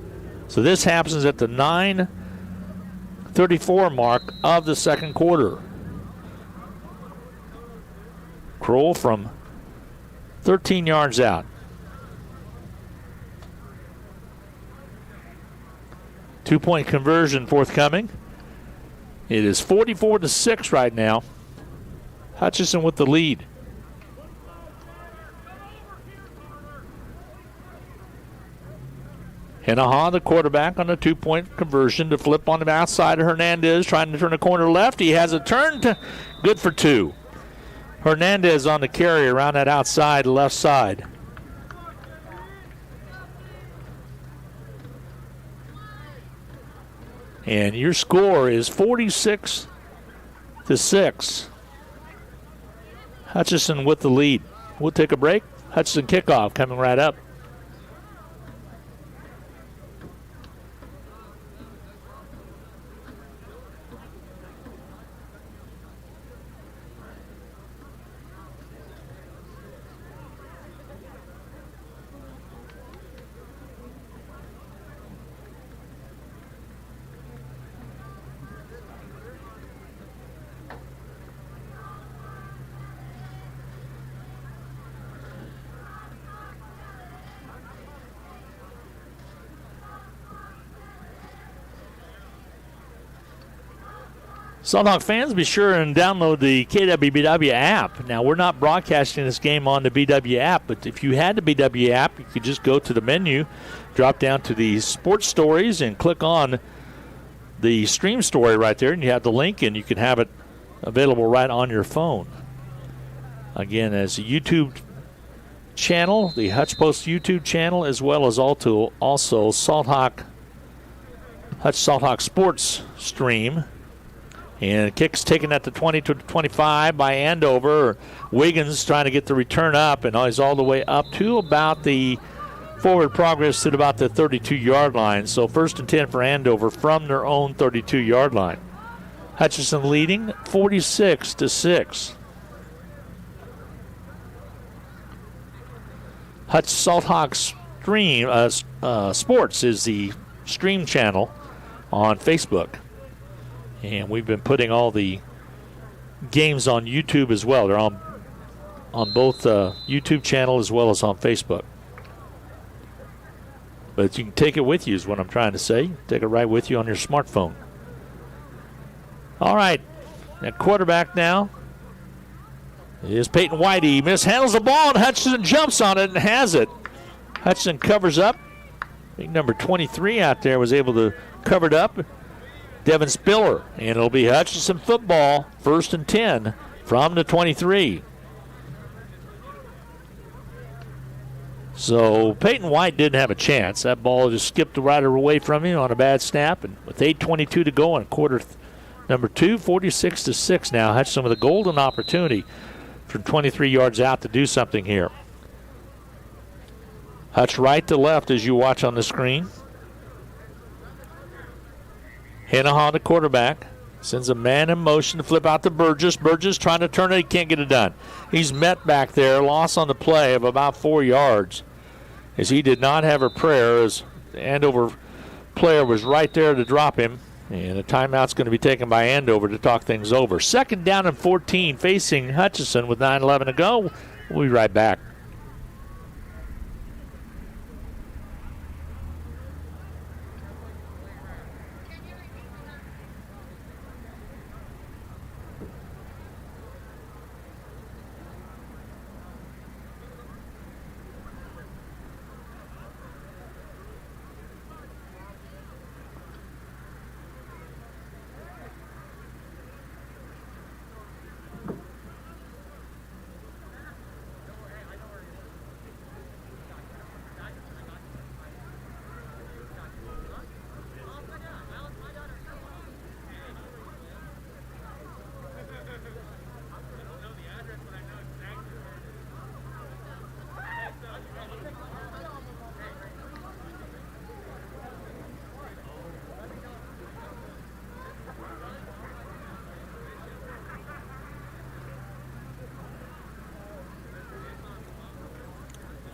S1: So this happens at the 9:34 mark of the second quarter. Kroll from 13 yards out. 2-point conversion forthcoming. It is 44-6 right now. Hutchinson with the lead. Hennaha, the quarterback, on a 2-point conversion to flip on the outside of Hernandez, trying to turn the corner left. He has it turned. Good for 2. Hernandez on the carry around that outside left side. And your score is 46-6. Hutchinson with the lead. We'll take a break. Hutchinson kickoff coming right up. Salthawk fans, be sure and download the KWBW app. Now, we're not broadcasting this game on the BW app, but if you had the BW app, you could just go to the menu, drop down to the sports stories, and click on the stream story right there, and you have the link, and you can have it available right on your phone. Again, as a YouTube channel, the Hutch Post YouTube channel, as well as also Hutch Salthawk Sports stream. And kick's taken at the 20 to 25 by Andover. Wiggins trying to get the return up, and he's all the way up to about the forward progress to about the 32-yard line. So 1st and 10 for Andover from their own 32-yard line. Hutchinson leading 46-6. Hutch Salthawk Stream Sports is the stream channel on Facebook. And we've been putting all the games on YouTube as well. They're on both YouTube channel as well as on Facebook. But you can take it with you is what I'm trying to say. Take it right with you on your smartphone. All right. At quarterback now is Peyton White. He mishandles the ball, and Hutchinson jumps on it and has it. Hutchinson covers up. I think number 23 out there was able to cover it up. Devin Spiller, and it'll be Hutchinson football, 1st and 10 from the 23. So Peyton White didn't have a chance. That ball just skipped right away from him on a bad snap, and with 8:22 to go in quarter number 2, 46-6 now. Hutchinson with a golden opportunity from 23 yards out to do something here. Hutch right to left as you watch on the screen. Hennaha, the quarterback, sends a man in motion to flip out to Burgess. Burgess trying to turn it. He can't get it done. He's met back there. Loss on the play of about 4 yards as he did not have a prayer as the Andover player was right there to drop him. And a timeout's going to be taken by Andover to talk things over. 2nd down and 14 facing Hutchinson with 9:11 to go. We'll be right back.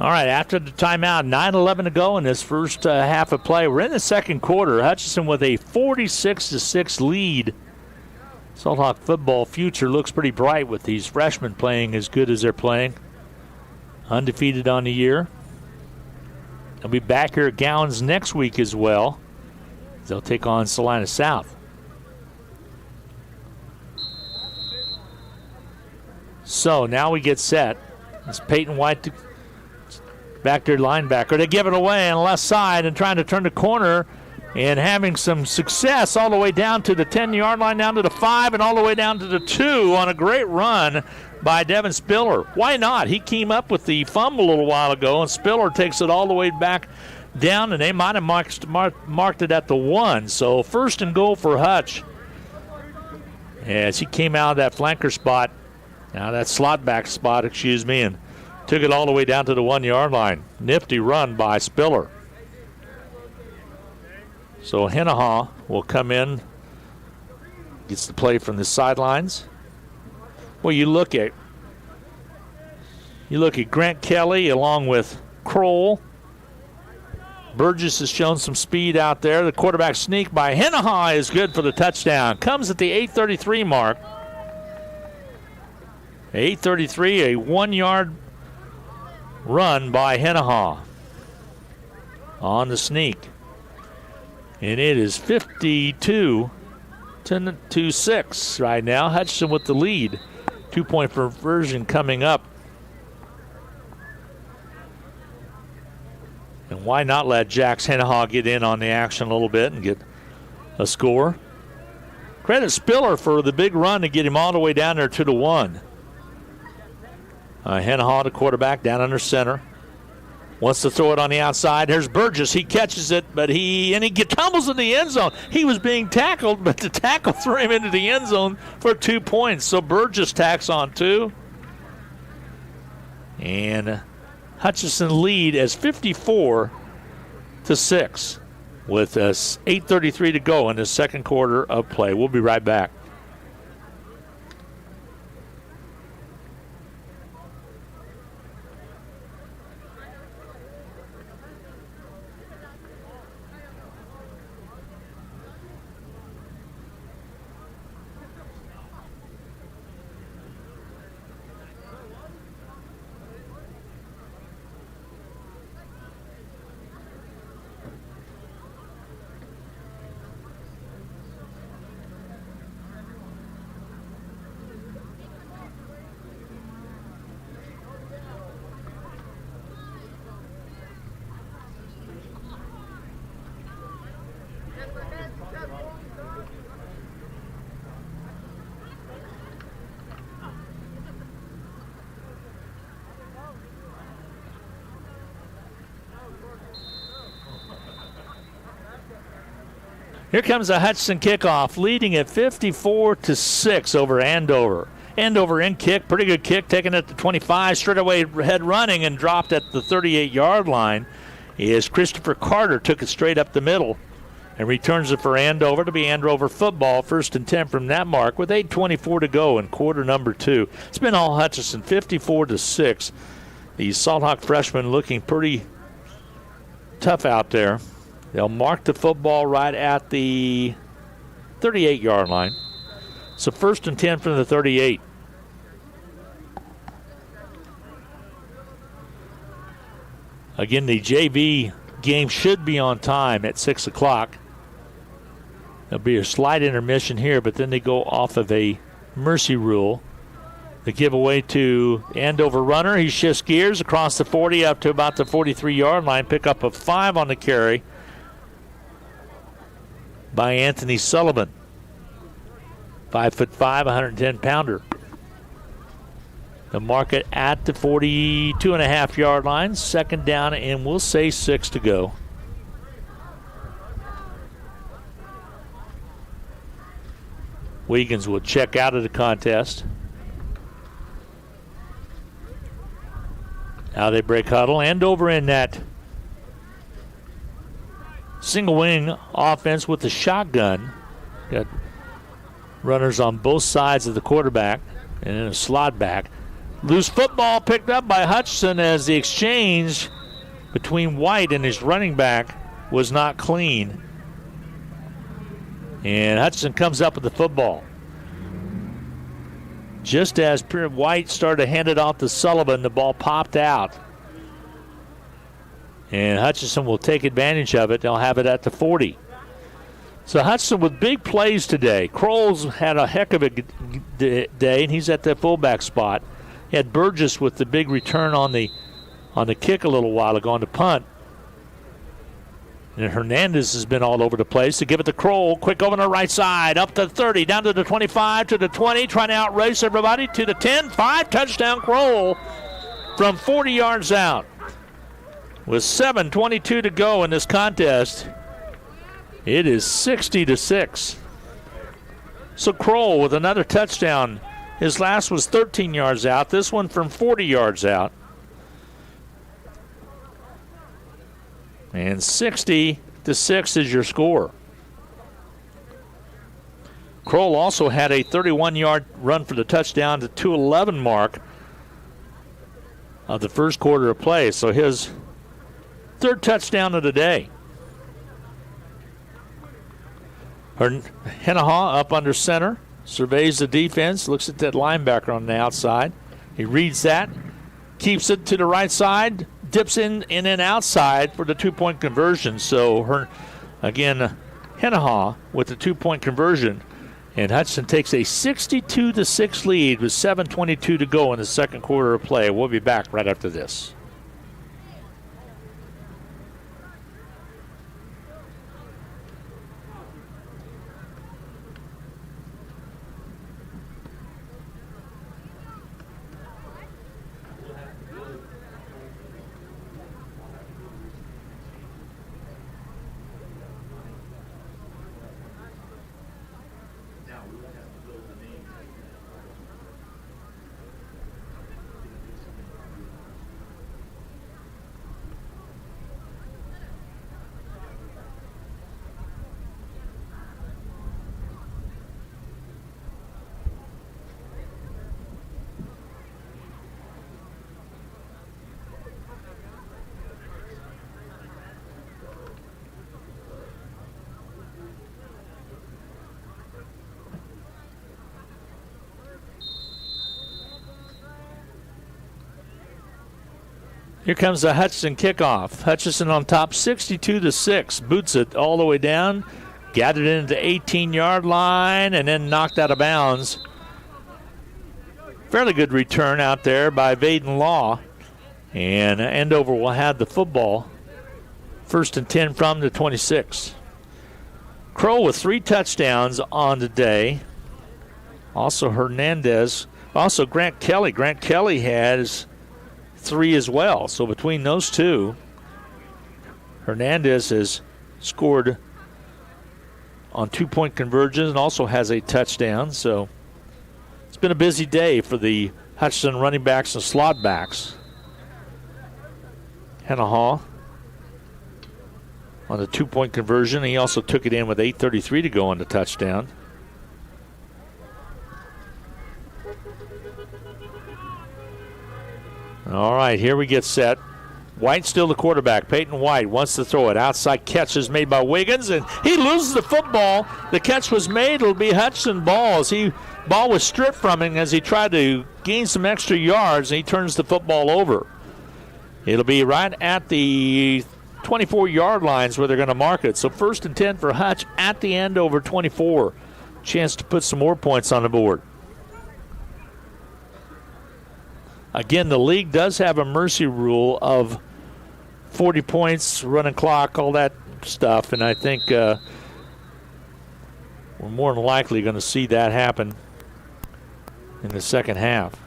S1: All right, after the timeout, 9:11 to go in this first half of play. We're in the second quarter. Hutchinson with a 46-6 lead. Salt Hawk football future looks pretty bright with these freshmen playing as good as they're playing. Undefeated on the year. They'll be back here at Gowans next week as well. They'll take on Salina South. So now we get set. It's Peyton White, back there linebacker. They give it away on the left side and trying to turn the corner and having some success all the way down to the 10-yard line, down to the 5, and all the way down to the 2 on a great run by Devin Spiller. Why not? He came up with the fumble a little while ago, and Spiller takes it all the way back down, and they might have marked it at the 1. So first and goal for Hutch as he came out of that flanker spot, now that slot back spot, and took it all the way down to the 1-yard line. Nifty run by Spiller. So Hennahaw will come in, gets the play from the sidelines. Well, you look at Grant Kelly along with Kroll. Burgess has shown some speed out there. The quarterback sneak by Hennahaw is good for the touchdown. Comes at the 8:33 mark. 8:33, a 1-yard run by Hennahaw on the sneak. And it is 52-6 right now. Hutchinson with the lead. 2-point conversion coming up. And why not let Jax Hennahaw get in on the action a little bit and get a score? Credit Spiller for the big run to get him all the way down there to the 1. Hennahaw, the quarterback, down under center. Wants to throw it on the outside. Here's Burgess. He catches it, but he tumbles in the end zone. He was being tackled, but the tackle threw him into the end zone for 2 points. So Burgess tacks on 2. And Hutchinson lead as 54-6 with 8:33 to go in the second quarter of play. We'll be right back. Here comes a Hutchinson kickoff, leading at 54-6 over Andover. Andover in kick, pretty good kick, taking it to 25, straight away head running and dropped at the 38-yard line. Is Christopher Carter, took it straight up the middle and returns it for Andover to be Andover football. 1st and 10 from that mark with 8:24 to go in quarter number 2. It's been all Hutchinson, 54-6. The Salt Hawk freshmen looking pretty tough out there. They'll mark the football right at the 38-yard line. So 1st and 10 from the 38. Again, the JV game should be on time at 6 o'clock. There'll be a slight intermission here, but then they go off of a mercy rule. The giveaway to Andover runner. He shifts gears across the 40 up to about the 43-yard line. Pick up a 5 on the carry by Anthony Sullivan. 5'5", 110-pounder. The market at the 42.5-yard line. 2nd down, and we'll say 6 to go. Wiegans will check out of the contest. Now they break huddle. Andover in that single wing offense with the shotgun. Got runners on both sides of the quarterback and then a slot back. Loose football picked up by Hutchinson as the exchange between White and his running back was not clean. And Hutchinson comes up with the football. Just as White started to hand it off to Sullivan, the ball popped out. And Hutchinson will take advantage of it. They'll have it at the 40. So Hutchinson with big plays today. Kroll's had a heck of a day, and he's at the fullback spot. He had Burgess with the big return on the kick a little while ago on the punt. And Hernandez has been all over the place. To give it to Kroll. Quick over on the right side. Up to the 30. Down to the 25. To the 20. Trying to outrace everybody. To the 10. 5. Touchdown Kroll from 40 yards out. With 7:22 to go in this contest, it is 60-6. So Kroll with another touchdown. His last was 13 yards out. This one from 40 yards out. And 60-6 is your score. Kroll also had a 31-yard run for the touchdown to 2:11 mark of the first quarter of play. So his third touchdown of the day. Hennahaw up under center, surveys the defense, looks at that linebacker on the outside. He reads that, keeps it to the right side, dips in and then outside for the two-point conversion. So, Hennahaw with the two-point conversion. And Hutchinson takes a 62-6 lead with 7:22 to go in the second quarter of play. We'll be back right after this. Here comes the Hutchinson kickoff. Hutchinson on top 62-6. Boots it all the way down. Gathered into the 18-yard line and then knocked out of bounds. Fairly good return out there by Vaden Law. And Andover will have the football. 1st and 10 from the 26. Kroll with 3 touchdowns on the day. Also Hernandez. Also Grant Kelly. Grant Kelly has 3 as well. So between those two, Hernandez has scored on 2-point conversions and also has a touchdown. So it's been a busy day for the Hutchinson running backs and slot backs. Hennahaw on the 2-point conversion. He also took it in with 8:33 to go on the touchdown. All right, here we get set. White still the quarterback. Peyton White wants to throw it. Outside catch is made by Wiggins, and he loses the football. The catch was made. It'll be Hutchinson ball. Ball was stripped from him as he tried to gain some extra yards, and he turns the football over. It'll be right at the 24-yard lines where they're going to mark it. So 1st and 10 for Hutch at the end over 24. Chance to put some more points on the board. Again, the league does have a mercy rule of 40 points, running clock, all that stuff, and I think we're more than likely going to see that happen in the second half.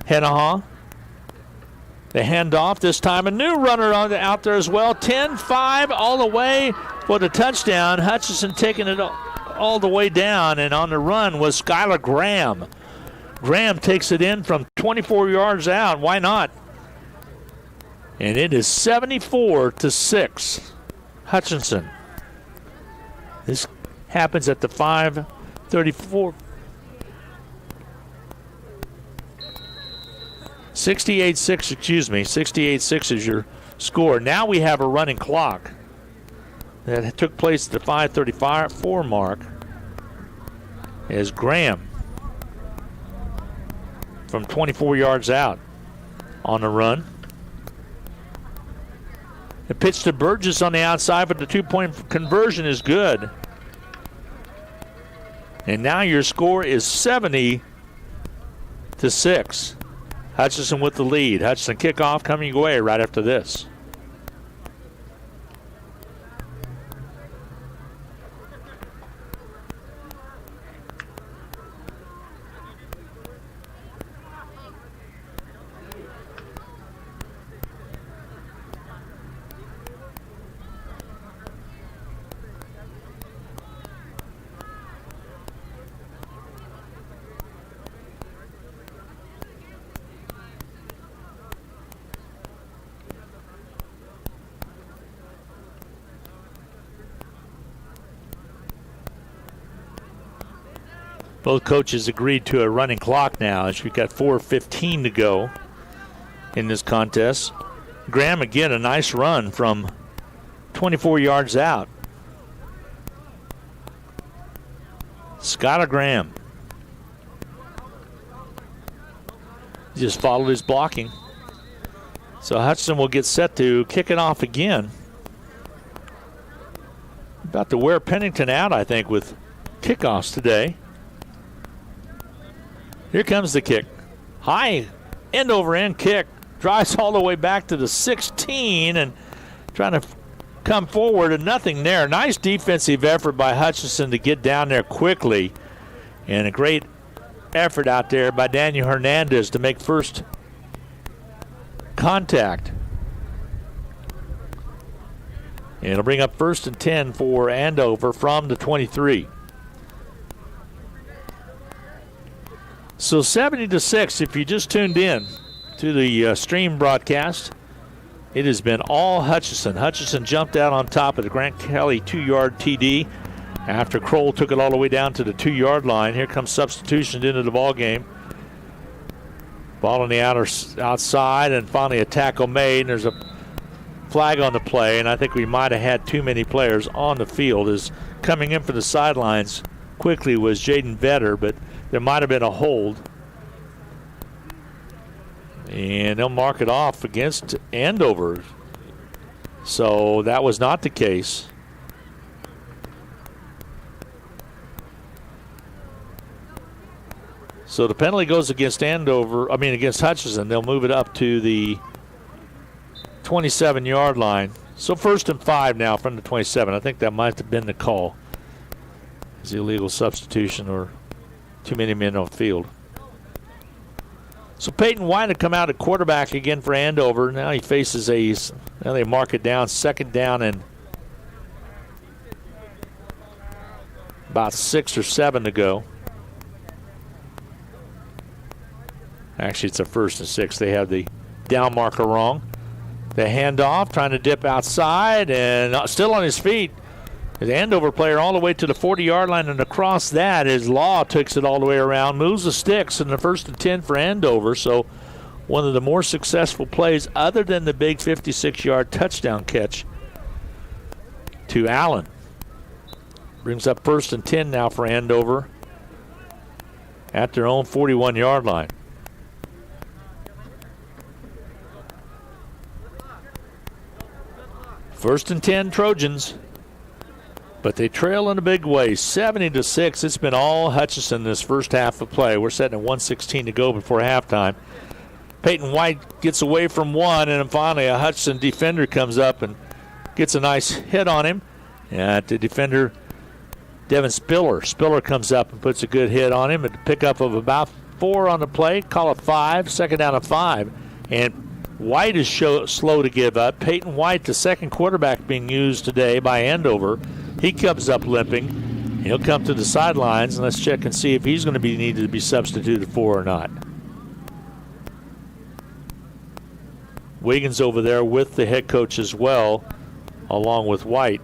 S1: Hennahaw, the handoff, this time a new runner out there as well. 10-5 all the way for the touchdown. Hutchinson taking it all the way down, and on the run was Skylar Graham. Graham takes it in from 24 yards out. Why not? And it is 74-6. Hutchinson. This happens at the 5:34. 68-6, 68-6 is your score. Now we have a running clock that took place at the 5:34 mark as Graham from 24 yards out on the run. The pitch to Burgess on the outside, but the two-point conversion is good. And now your score is 70-6. Hutchinson with the lead. Hutchinson kickoff coming your way right after this. Both coaches agreed to a running clock now as we've got 4:15 to go in this contest. Graham again, a nice run from 24 yards out. Skylar Graham just followed his blocking. So Hutchinson will get set to kick it off again. About to wear Pennington out, I think, with kickoffs today. Here comes the kick. High end over end kick. Drives all the way back to the 16 and trying to come forward and nothing there. Nice defensive effort by Hutchinson to get down there quickly. And a great effort out there by Daniel Hernandez to make first contact. And it'll bring up 1st and 10 for Andover from the 23. So 70-6, if you just tuned in to the stream broadcast, it has been all Hutchinson. Hutchinson jumped out on top of the Grant Kelly 2-yard TD after Kroll took it all the way down to the 2-yard line. Here comes substitutions into the ball game. Ball on the outside, and finally a tackle made, and there's a flag on the play, and I think we might have had too many players on the field. As coming in for the sidelines quickly was Jaden Vetter, but there might have been a hold. And they'll mark it off against Andover. So that was not the case. So the penalty goes against against Hutchinson. They'll move it up to the 27-yard line. So 1st and 5 now from the 27. I think that might have been the call. It's illegal substitution or too many men on the field. So Peyton White had come out at quarterback again for Andover. Now he faces now they mark it down, 2nd down and about 6 or 7 to go. Actually, it's a 1st and 6. They have the down marker wrong. The handoff, trying to dip outside and still on his feet. The Andover player all the way to the 40-yard line, and across that is Law takes it all the way around, moves the sticks in the 1st and 10 for Andover. So one of the more successful plays other than the big 56-yard touchdown catch to Allen. Brings up 1st and 10 now for Andover at their own 41-yard line. First and 10 Trojans. But they trail in a big way, 70-6. It's been all Hutchinson this first half of play. We're sitting at 1:16 to go before halftime. Peyton White gets away from one, and then finally a Hutchinson defender comes up and gets a nice hit on him. And the defender, Devin Spiller. Spiller comes up and puts a good hit on him. A pickup of about 4 on the play. Call it 5, 2nd down and 5. And White is slow to give up. Peyton White, the second quarterback being used today by Andover. He comes up limping. He'll come to the sidelines, and let's check and see if he's going to be needed to be substituted for or not. Wiggins over there with the head coach as well, along with White.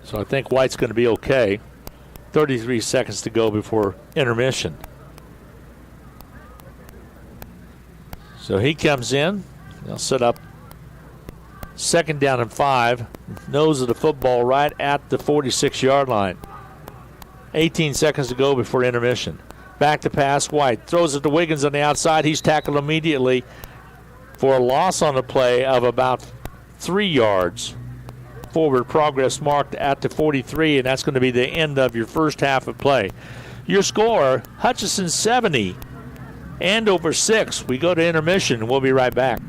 S1: So I think White's going to be okay. 33 seconds to go before intermission. So he comes in. They'll set up 2nd down and 5. Nose of the football right at the 46-yard line. 18 seconds to go before intermission. Back to pass, White. Throws it to Wiggins on the outside. He's tackled immediately for a loss on the play of about 3 yards. Forward progress marked at the 43, and that's going to be the end of your first half of play. Your score, Hutchinson 70, Andover 6. We go to intermission, and we'll be right back.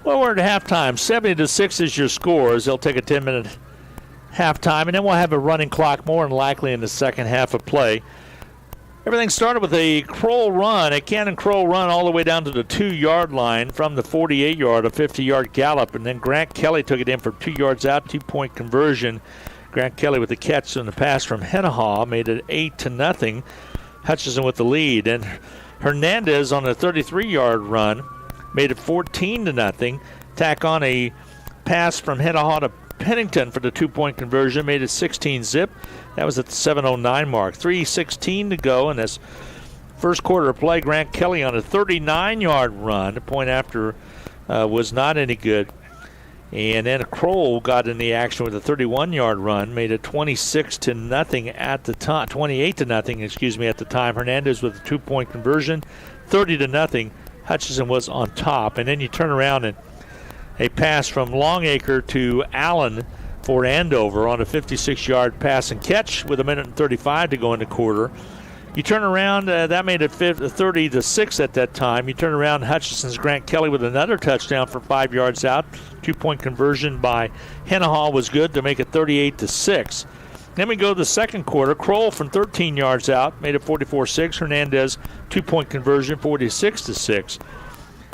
S1: Well, we're at halftime. 70-6 is your scores. They'll take a 10-minute halftime, and then we'll have a running clock more than likely in the second half of play. Everything started with a Kroll run, a Cannon Kroll run all the way down to the 2-yard line from the 48-yard, a 50-yard gallop, and then Grant Kelly took it in for 2 yards out, 2-point conversion. Grant Kelly with the catch and the pass from Hennehaw made it 8-0. Hutchinson with the lead, and Hernandez on a 33-yard run made it 14-0. Tack on a pass from Hennehaw to Pennington for the 2-point conversion, made it 16-zip. That was at the 7:09 mark. 3:16 to go in this first quarter of play. Grant Kelly on a 39-yard run. The point after was not any good. And then Kroll got in the action with a 31-yard run, made it 26-0 at the time, 28-0, at the time. Hernandez with a 2-point conversion, 30-0. Hutchinson was on top. And then you turn around and a pass from Longacre to Allen for Andover on a 56-yard pass and catch with 1:35 to go in the quarter. You turn around, that made it 30-6 at that time. You turn around, Hutchinson's Grant Kelly with another touchdown for 5 yards out. 2-point conversion by Hennehaw was good to make it 38-6. Then we go to the second quarter. Kroll from 13 yards out made it 44-6. Hernandez, 2-point conversion, 46-6.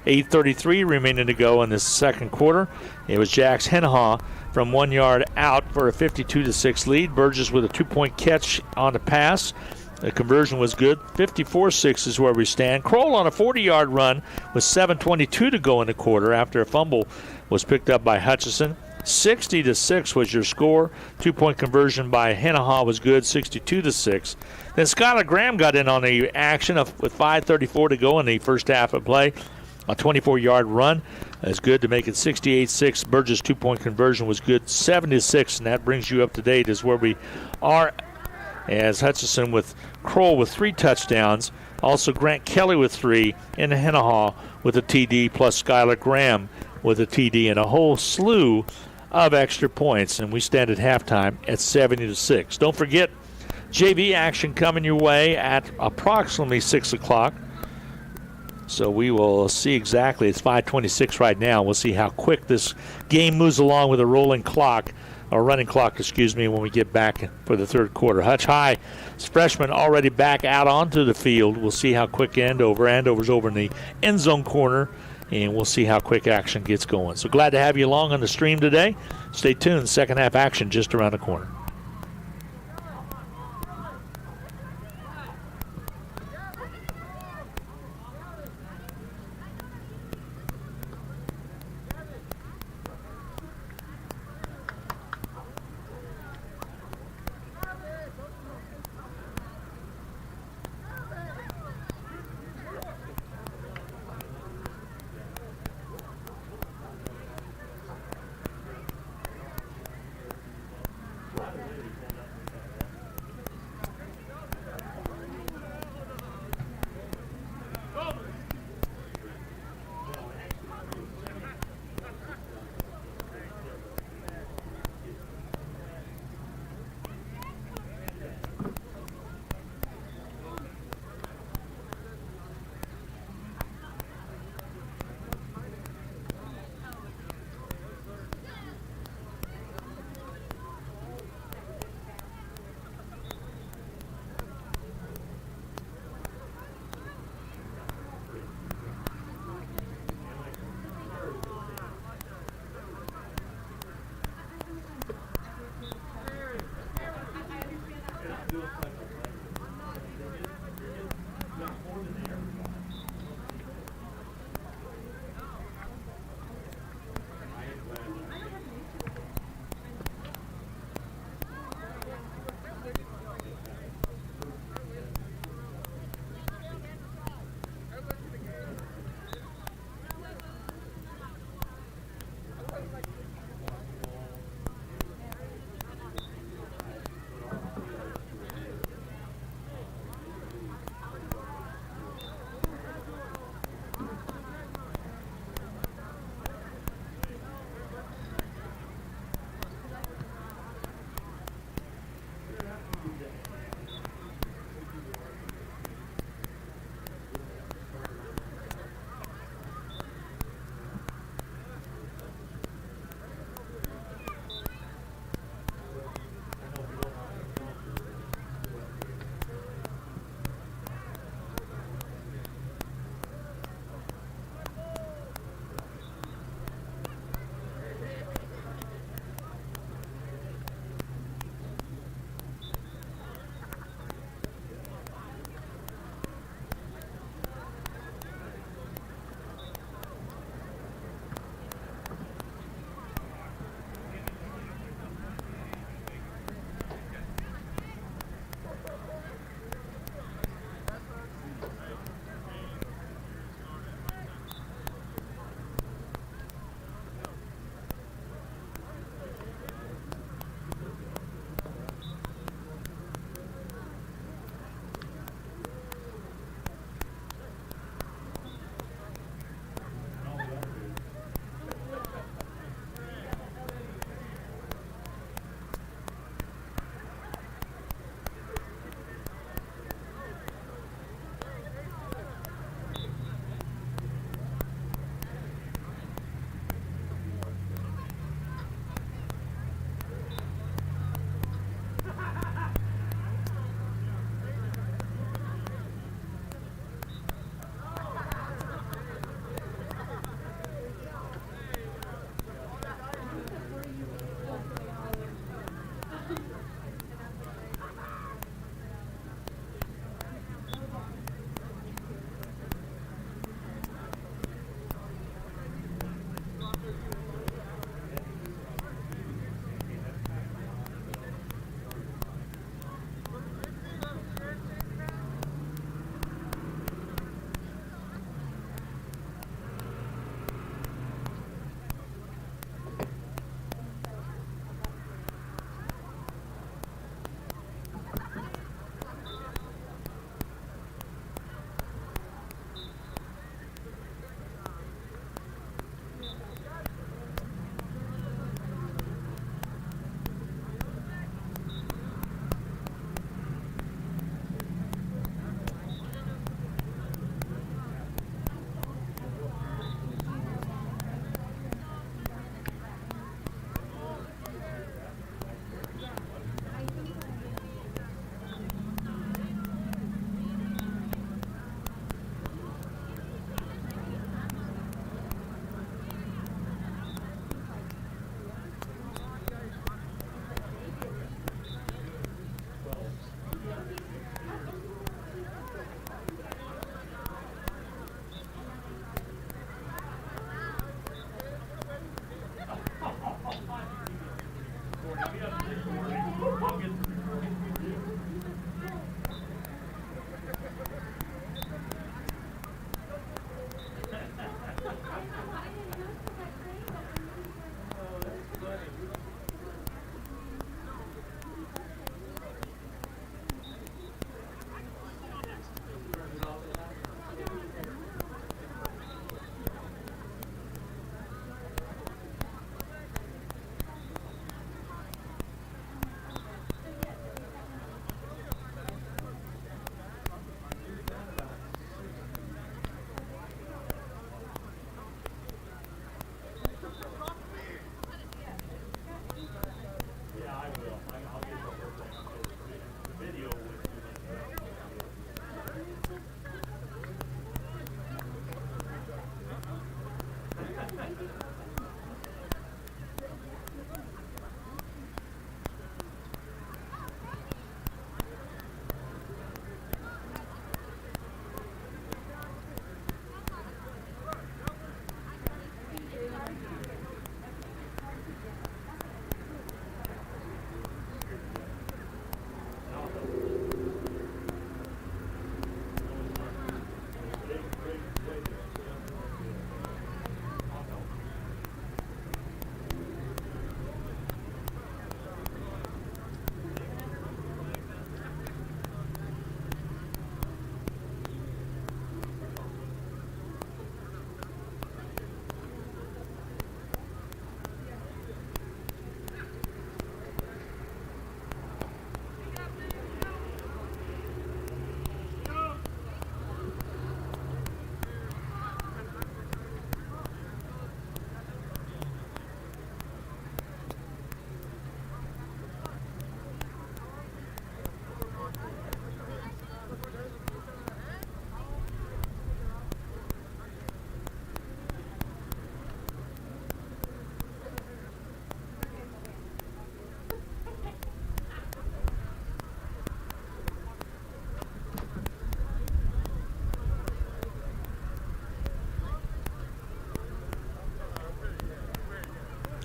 S1: 8:33 remaining to go in the second quarter. It was Jax Hennehaw from 1 yard out for a 52-6 lead. Burgess with a 2-point catch on the pass. The conversion was good. 54-6 is where we stand. Kroll on a 40-yard run with 7:22 to go in the quarter after a fumble was picked up by Hutchinson. 60-6 was your score. 2-point conversion by Hennehaw was good, 62-6. Then Skylar Graham got in on the action with 5:34 to go in the first half of play. A 24-yard run is good to make it 68-6. Burgess' 2-point conversion was good, 76, and that brings you up to date is where we are as Hutchinson with Kroll with 3 touchdowns. Also Grant Kelly with 3, and Hennehaw with a TD, plus Skylar Graham with a TD, and a whole slew of extra points. And we stand at halftime at 70-6. Don't forget, JV action coming your way at approximately 6 o'clock. So we will see exactly. It's 5:26 right now. We'll see how quick this game moves along with a rolling clock, or running clock, when we get back for the third quarter. Hutch High freshman already back out onto the field. We'll see how quick Andover's over in the end zone corner, and we'll see how quick action gets going. So glad to have you along on the stream today. Stay tuned. Second half action just around the corner.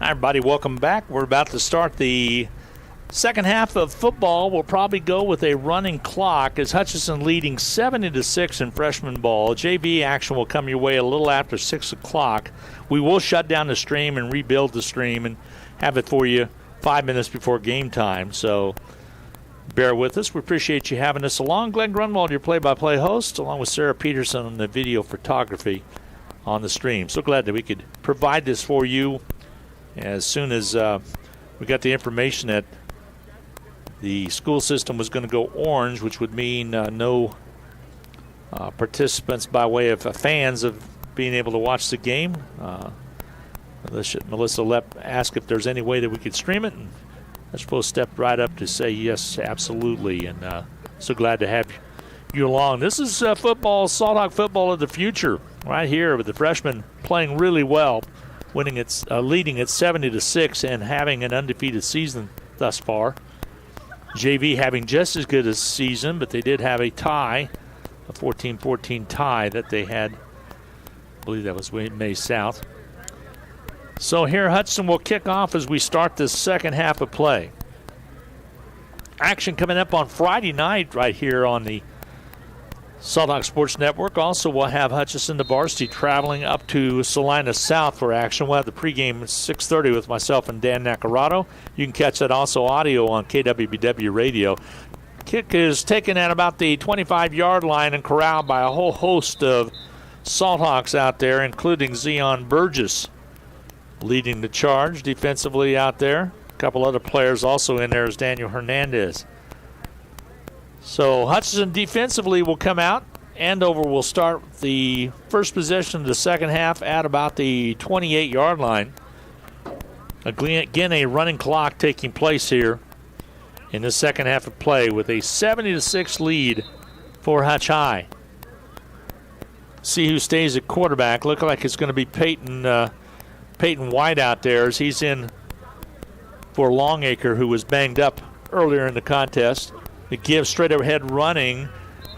S1: Hi, everybody. Welcome back. We're about to start the second half of football. We'll probably go with a running clock as Hutchinson leading 70-6 in freshman ball. JV action will come your way a little after 6 o'clock. We will shut down the stream and rebuild the stream and have it for you 5 minutes before game time. So bear with us. We appreciate you having us along. Glenn Grunwald, your play-by-play host, along with Sarah Peterson on the video photography on the stream. So glad that we could provide this for you as soon as we got the information that the school system was going to go orange, which would mean no participants by way of fans of being able to watch the game. Melissa Lepp asked if there's any way that we could stream it, and I suppose stepped right up to say yes, absolutely. And so glad to have you along. This is football, Salt Hawk football of the future, right here with the freshmen playing really well, leading at 70-6 and having an undefeated season thus far. JV having just as good a season, but they did have a tie, a 14-14 tie that they had. I believe that was May South. So here Hudson will kick off as we start this second half of play. Action coming up on Friday night right here on the Salt Hawk Sports Network. Also, we'll have Hutchinson, the varsity, traveling up to Salina South for action. We'll have the pregame at 6:30 with myself and Dan Nacarado. You can catch that also audio on KWBW radio. Kick is taken at about the 25-yard line and corralled by a whole host of Salt Hawks out there, including Zion Burgess leading the charge defensively out there. A couple other players also in there is Daniel Hernandez. So Hutchinson defensively will come out. Andover will start the first possession of the second half at about the 28-yard line. Again, a running clock taking place here in the second half of play with a 70-6 lead for Hutch High. See who stays at quarterback. Look like it's going to be Peyton White out there as he's in for Longacre, who was banged up earlier in the contest. The give straight ahead running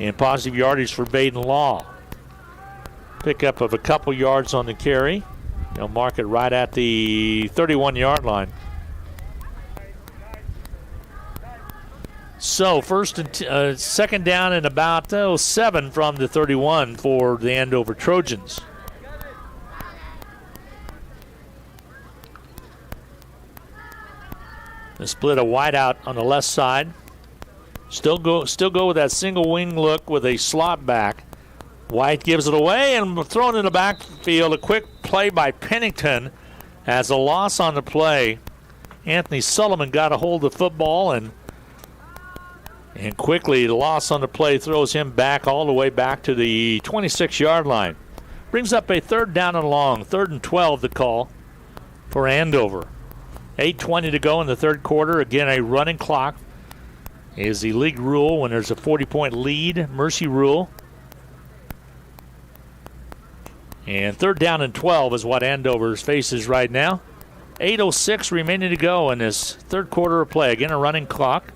S1: and positive yardage for Baden Law. Pickup of a couple yards on the carry. They'll mark it right at the 31-yard line. So second down and about 7 from the 31 for the Andover Trojans. The split of White out on the left side. Still go with that single wing look with a slot back. White gives it away and thrown in the backfield. A quick play by Pennington as a loss on the play. Anthony Sullivan got a hold of the football and quickly the loss on the play throws him back all the way back to the 26-yard line. Brings up a third down and long, 3rd and 12 to call for Andover. 8:20 to go in the third quarter. Again, a running clock is the league rule when there's a 40-point lead, mercy rule. And 3rd down and 12 is what Andover faces right now. 8:06 remaining to go in this third quarter of play. Again, a running clock.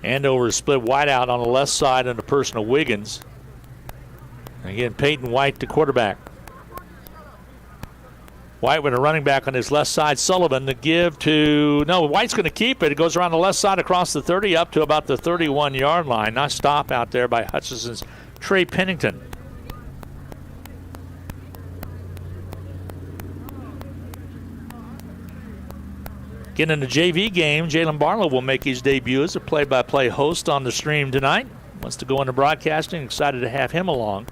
S1: Andover split wide out on the left side in the person of Wiggins. Again, Peyton White, the quarterback. White with a running back on his left side. Sullivan the give to, White's going to keep it. It goes around the left side across the 30 up to about the 31-yard line. Nice stop out there by Hutchinson's Trey Pennington. Getting in the JV game, Jalen Barlow will make his debut as a play-by-play host on the stream tonight. Wants to go into broadcasting. Excited to have him along.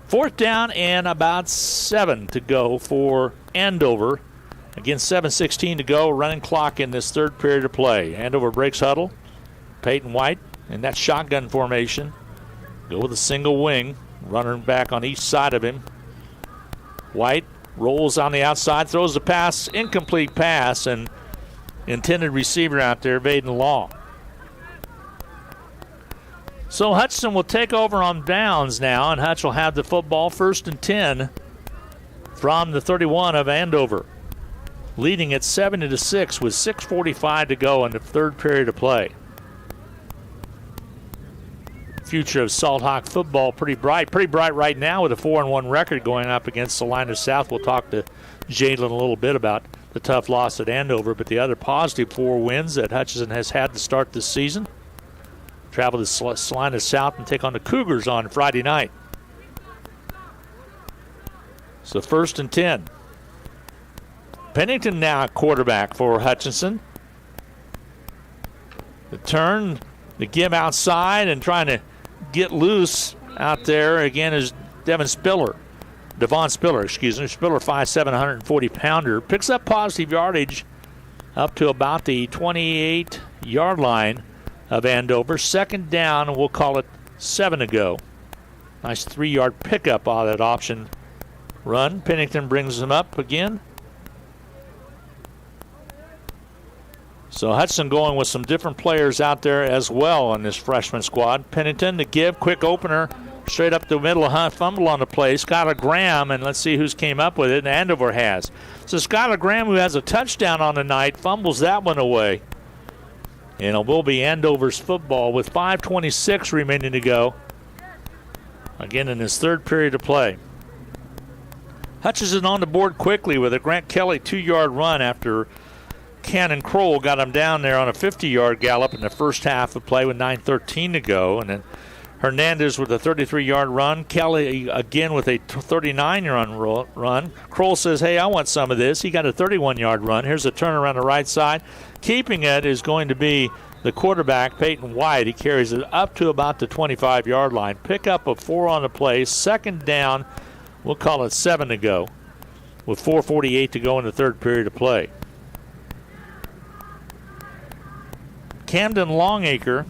S1: 4th down and about 7 to go for Andover. Again, 7:16 to go. Running clock in this third period of play. Andover breaks huddle. Peyton White in that shotgun formation. Go with a single wing. Running back on each side of him. White rolls on the outside. Throws the pass. Incomplete pass. And intended receiver out there, Baden Law. So Hutchinson will take over on downs now, and Hutch will have the football 1st and 10 from the 31 of Andover. Leading at 7-6 with 6:45 to go in the third period of play. future of Salt Hawk football pretty bright right now with a 4-1 record going up against Salina South. We'll talk to Jalen a little bit about the tough loss at Andover, but the other positive 4 wins that Hutchinson has had to start this season. Travel to Salina South and take on the Cougars on Friday night. So 1st and 10. Pennington now at quarterback for Hutchinson. The turn, the give outside and trying to get loose out there again is Devon Spiller. Devon Spiller, excuse me. Spiller, 5'7", 140-pounder. Picks up positive yardage up to about the 28-yard line of Andover. 2nd down, and we'll call it 7 to go. Nice 3-yard pickup out of that option run. Pennington brings them up again. So Hudson going with some different players out there as well on this freshman squad. Pennington to give, quick opener, straight up the middle, fumble on the play. Skylar Graham, and let's see who's came up with it, and Andover has. So Skylar Graham, who has a touchdown on the night, fumbles that one away. And it will be Andover's football with 5:26 remaining to go. Again in his 3rd period of play. Hutchinson on the board quickly with a Grant Kelly 2-yard run after Cannon Kroll got him down there on a 50-yard gallop in the first half of play with 9:13 to go. And then Hernandez with a 33-yard run. Kelly again with a 39-yard run. Kroll says, hey, I want some of this. He got a 31-yard run. Here's a turn around the right side. Keeping it is going to be the quarterback, Peyton White. He carries it up to about the 25-yard line. Pickup of 4 on the play. 2nd down, we'll call it 7 to go with 4:48 to go in the 3rd period of play. Camden Longacre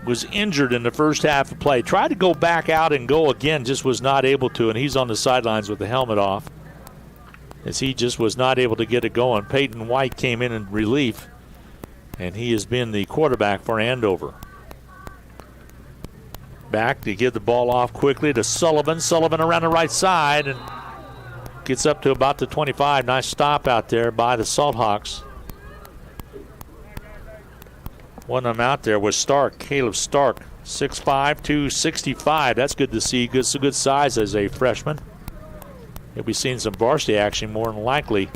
S1: was injured in the first half of play. Tried to go back out and go again, just was not able to, and he's on the sidelines with the helmet off as he just was not able to get it going. Peyton White came in relief, and he has been the quarterback for Andover. Back to give the ball off quickly to Sullivan. Sullivan around the right side and gets up to about the 25. Nice stop out there by the Salt Hawks. One of them out there was Stark, Caleb Stark, 6'5", 265. That's good to see. Good size as a freshman. He'll be seeing some varsity action more than likely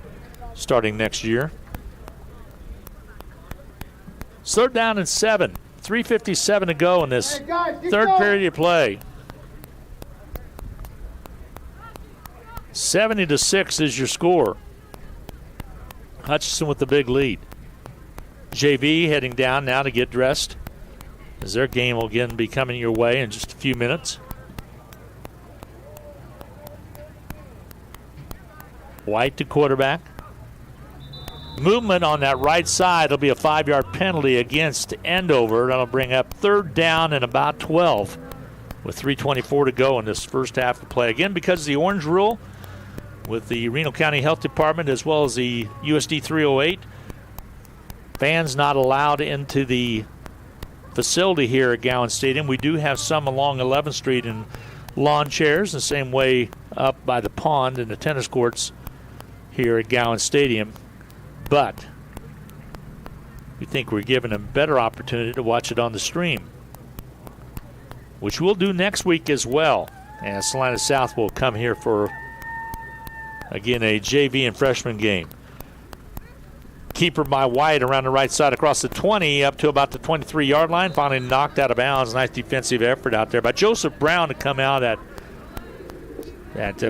S1: starting next year. 3rd down and 7. 3:57 to go in this 3rd period of play. 70-6 is your score. Hutchinson with the big lead. JV heading down now to get dressed as their game will again be coming your way in just a few minutes. White to quarterback. Movement on that right side. It'll be a 5-yard penalty against Andover. That'll bring up 3rd down and about 12 with 3:24 to go in this first half of play. Again, because of the orange rule with the Reno County Health Department as well as the USD 308, fans not allowed into the facility here at Gowan Stadium. We do have some along 11th Street in lawn chairs, the same way up by the pond and the tennis courts here at Gowan Stadium. But we think we're giving them better opportunity to watch it on the stream, which we'll do next week as well. And Salina South will come here for, again, a JV and freshman game. Keeper by White around the right side across the 20 up to about the 23-yard line. Finally knocked out of bounds. Nice defensive effort out there by Joseph Brown to come out at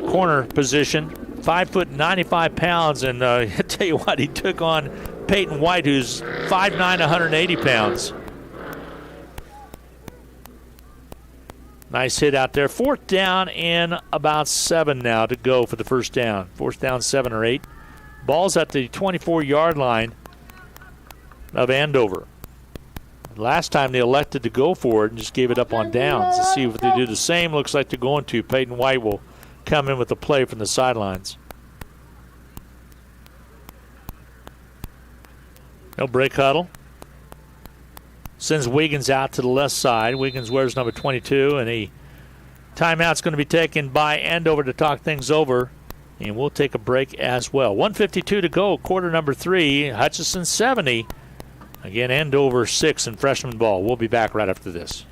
S1: corner position. 5 foot 95 pounds, and I tell you what, he took on Peyton White, who's 5'9", 180 pounds. Nice hit out there. 4th down and about 7 now to go for the first down. 4th down, 7 or 8. Ball's at the 24-yard line of Andover. Last time they elected to go for it and just gave it up on downs. To see if they do the same, looks like they're going to. Peyton White will come in with a play from the sidelines. No break huddle. Sends Wiggins out to the left side. Wiggins wears number 22, and a timeout's going to be taken by Andover to talk things over. And we'll take a break as well. 1:52 to go, quarter number 3. Hutchinson 70. Again, Andover 6 in freshman ball. We'll be back right after this.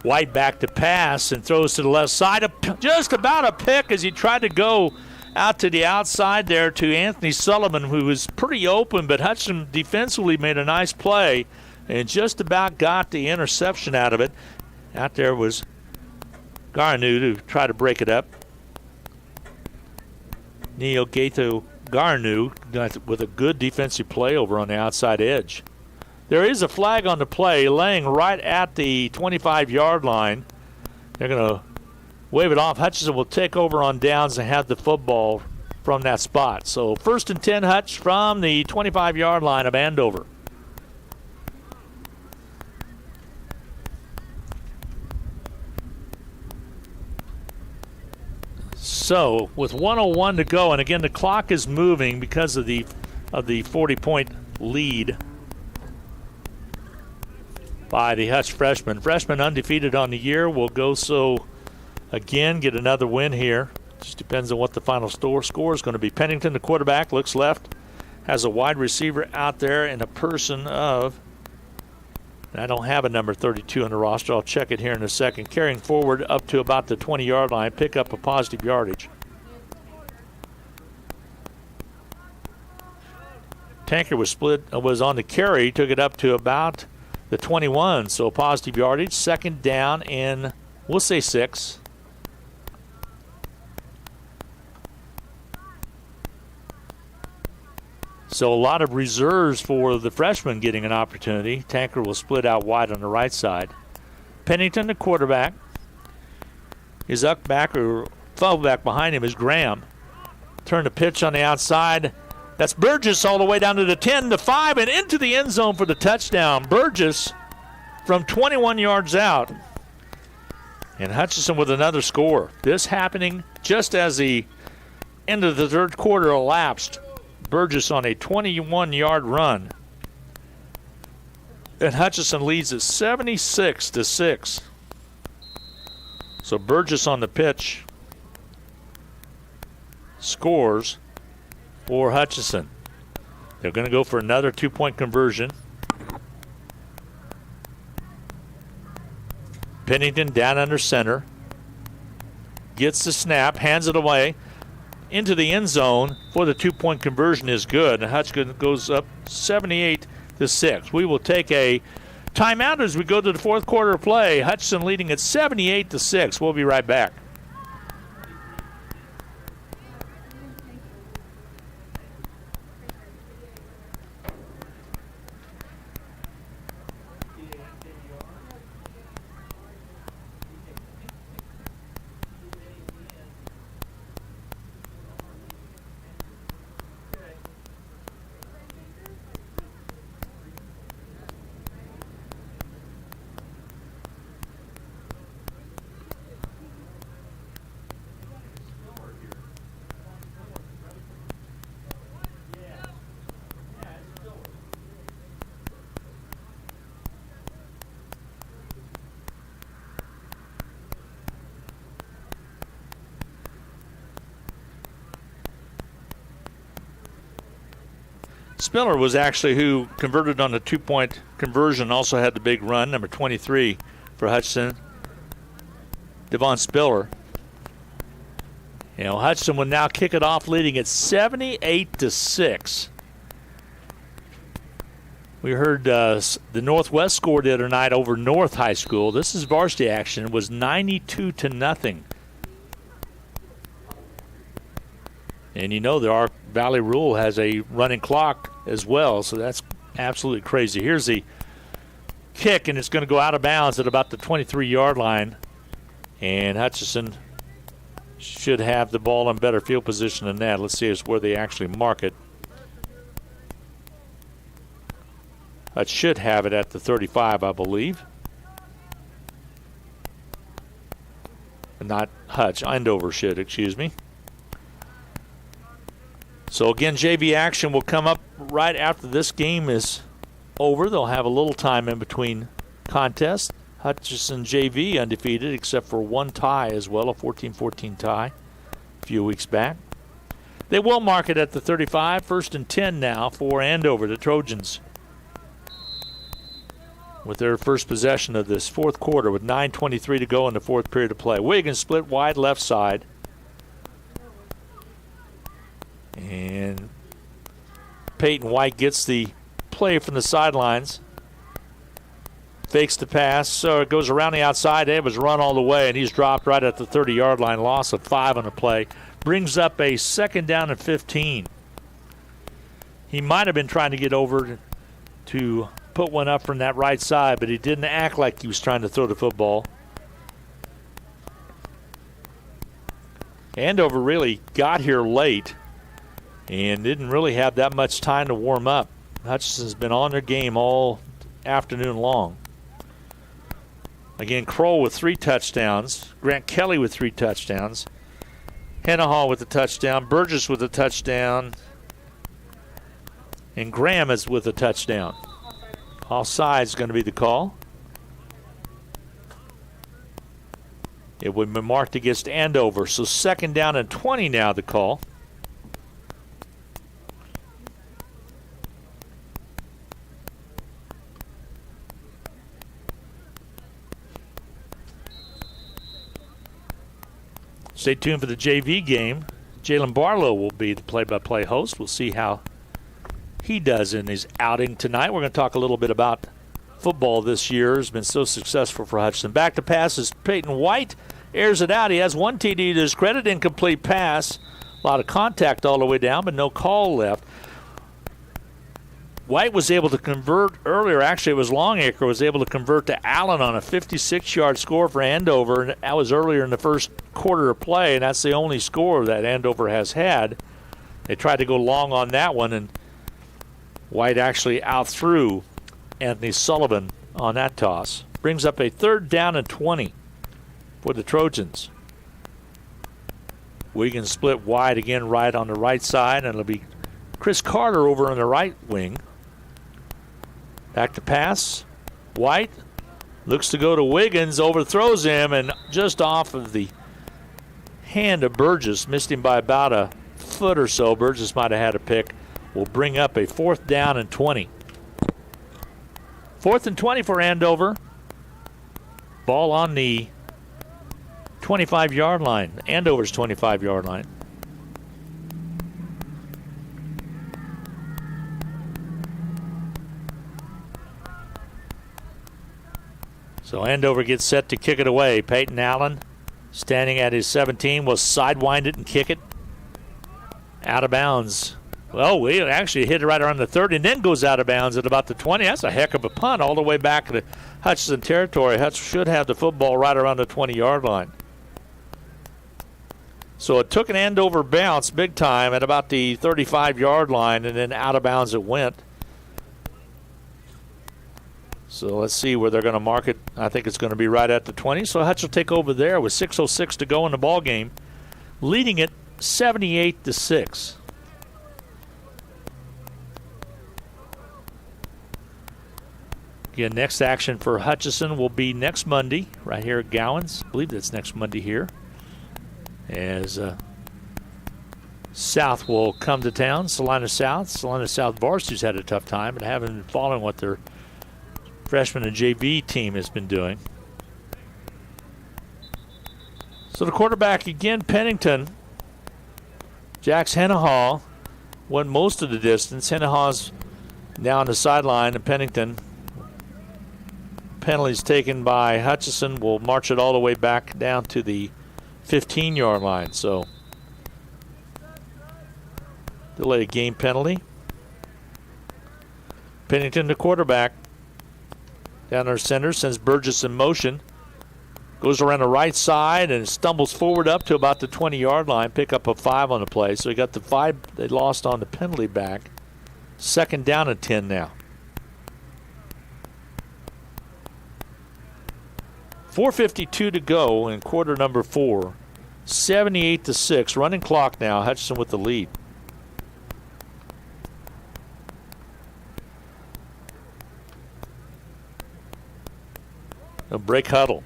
S1: White back to pass and throws to the left side. Just about a pick as he tried to go out to the outside there to Anthony Sullivan, who was pretty open, but Hutchinson defensively made a nice play and just about got the interception out of it. Out there was Garnu to try to break it up. Neo Gato Garnu with a good defensive play over on the outside edge. There is a flag on the play laying right at the 25-yard line. They're going to wave it off. Hutchinson will take over on downs and have the football from that spot. So 1st and 10 Hutch from the 25-yard line of Andover. So with 1:01 to go, and again the clock is moving because of the 40-point lead by the Hutch freshman. Freshman undefeated on the year will go so again, get another win here. Just depends on what the final score is going to be. Pennington, the quarterback, looks left, has a wide receiver out there in a person of, I don't have a number 32 on the roster. I'll check it here in a second. Carrying forward up to about the 20-yard line, pick up a positive yardage. Tanker was on the carry, took it up to about the 21, so positive yardage. 2nd down and we'll say 6. So a lot of reserves for the freshman getting an opportunity. Tanker will split out wide on the right side. Pennington, the quarterback. His fullback behind him is Graham. Turn the pitch on the outside. That's Burgess all the way down to the 10, the 5, and into the end zone for the touchdown. Burgess from 21 yards out. And Hutchinson with another score. This happening just as the end of the third quarter elapsed. Burgess on a 21-yard run. And Hutchinson leads at 76-6. So Burgess on the pitch scores for Hutchinson. They're going to go for another 2-point conversion. Pennington down under center. Gets the snap, hands it away into the end zone for the 2-point conversion is good. And Hutchinson goes up 78-6. We will take a timeout as we go to the fourth quarter of play. Hutchinson leading at 78-6. We'll be right back. Spiller was actually who converted on the 2-point conversion, also had the big run, number 23 for Hutchinson, Devon Spiller. Hutchinson will now kick it off leading at 78-6. We heard the Northwest score the other night over North High School. This is varsity action. It was 92-0. And the Ark Valley Rule has a running clock as well, so that's absolutely crazy. Here's the kick, and it's going to go out of bounds at about the 23-yard line. And Hutchinson should have the ball in better field position than that. Let's see where they actually mark it. Hutch should have it at the 35, I believe. Not Hutch, Andover should, excuse me. So again, JV action will come up right after this game is over. They'll have a little time in between contests. Hutchinson JV undefeated except for one tie as well, a 14-14 tie a few weeks back. They will mark it at the 35, 1st and 10 now for Andover, the Trojans. with their first possession of this fourth quarter with 9:23 to go in the fourth period of play. Wiggins split wide left side. And Peyton White gets the play from the sidelines. Fakes the pass, so it goes around the outside. It was run all the way, and he's dropped right at the 30-yard line. Loss of 5 on the play. Brings up a second down and 15. He might have been trying to get over to put one up from that right side, but he didn't act like he was trying to throw the football. Andover really got here late and didn't really have that much time to warm up. Hutchinson's been on their game all afternoon long. Again, Kroll with 3 touchdowns. Grant Kelly with 3 touchdowns. Hennahaw with a touchdown. Burgess with a touchdown. And Graham is with a touchdown. Offside is going to be the call. It would be marked against Andover. So second down and 20 now the call. Stay tuned for the JV game. Jalen Barlow will be the play-by-play host. We'll see how he does in his outing tonight. We're going to talk a little bit about football this year. It's been so successful for Hutchinson. Back to pass is Peyton White. Airs it out. He has 1 TD to his credit. Incomplete pass. A lot of contact all the way down, but no call left. White was able to convert earlier. Actually, it was Longacre was able to convert to Allen on a 56-yard score for Andover. And that was earlier in the first quarter of play, and that's the only score that Andover has had. They tried to go long on that one, and White actually outthrew Anthony Sullivan on that toss. Brings up a third down and 20 for the Trojans. Wiggins split wide again right on the right side, and it'll be Chris Carter over on the right wing. Back to pass. White looks to go to Wiggins, overthrows him, and just off of the hand of Burgess, missed him by about a foot or so. Burgess might have had a pick. Will bring up a fourth down and 20. 4th and 20 for Andover. Ball on the 25-yard line. Andover's 25-yard line. So Andover gets set to kick it away. Peyton Allen, standing at his 17, will sidewind it and kick it out of bounds. Well, we actually hit it right around the 30 and then goes out of bounds at about the 20. That's a heck of a punt all the way back to Hutchinson territory. Hutch should have the football right around the 20-yard line. So it took an Andover bounce big time at about the 35-yard line, and then out of bounds it went. So let's see where they're going to mark it. I think it's going to be right at the 20. So Hutch will take over there with 6:06 to go in the ball game, leading it 78-6. Again, next action for Hutchinson will be next Monday, right here at Gowans. I believe that's next Monday here, as South will come to town. Salina South varsity's had a tough time, but haven't been following what their freshman and JV team has been doing. So the quarterback again, Pennington. Jax Hennahaw went most of the distance. Hennahaw's now on the sideline, and Pennington. Penalties taken by Hutchinson will march it all the way back down to the 15-yard line. So delay game penalty. Pennington, the quarterback, down our center, sends Burgess in motion. Goes around the right side and stumbles forward up to about the 20-yard line. Pick up a 5 on the play. So he got the 5 they lost on the penalty back. Second down and 10 now. 4:52 to go in quarter number 4. 78-6. Running clock now. Hutchinson with the lead. A break huddle.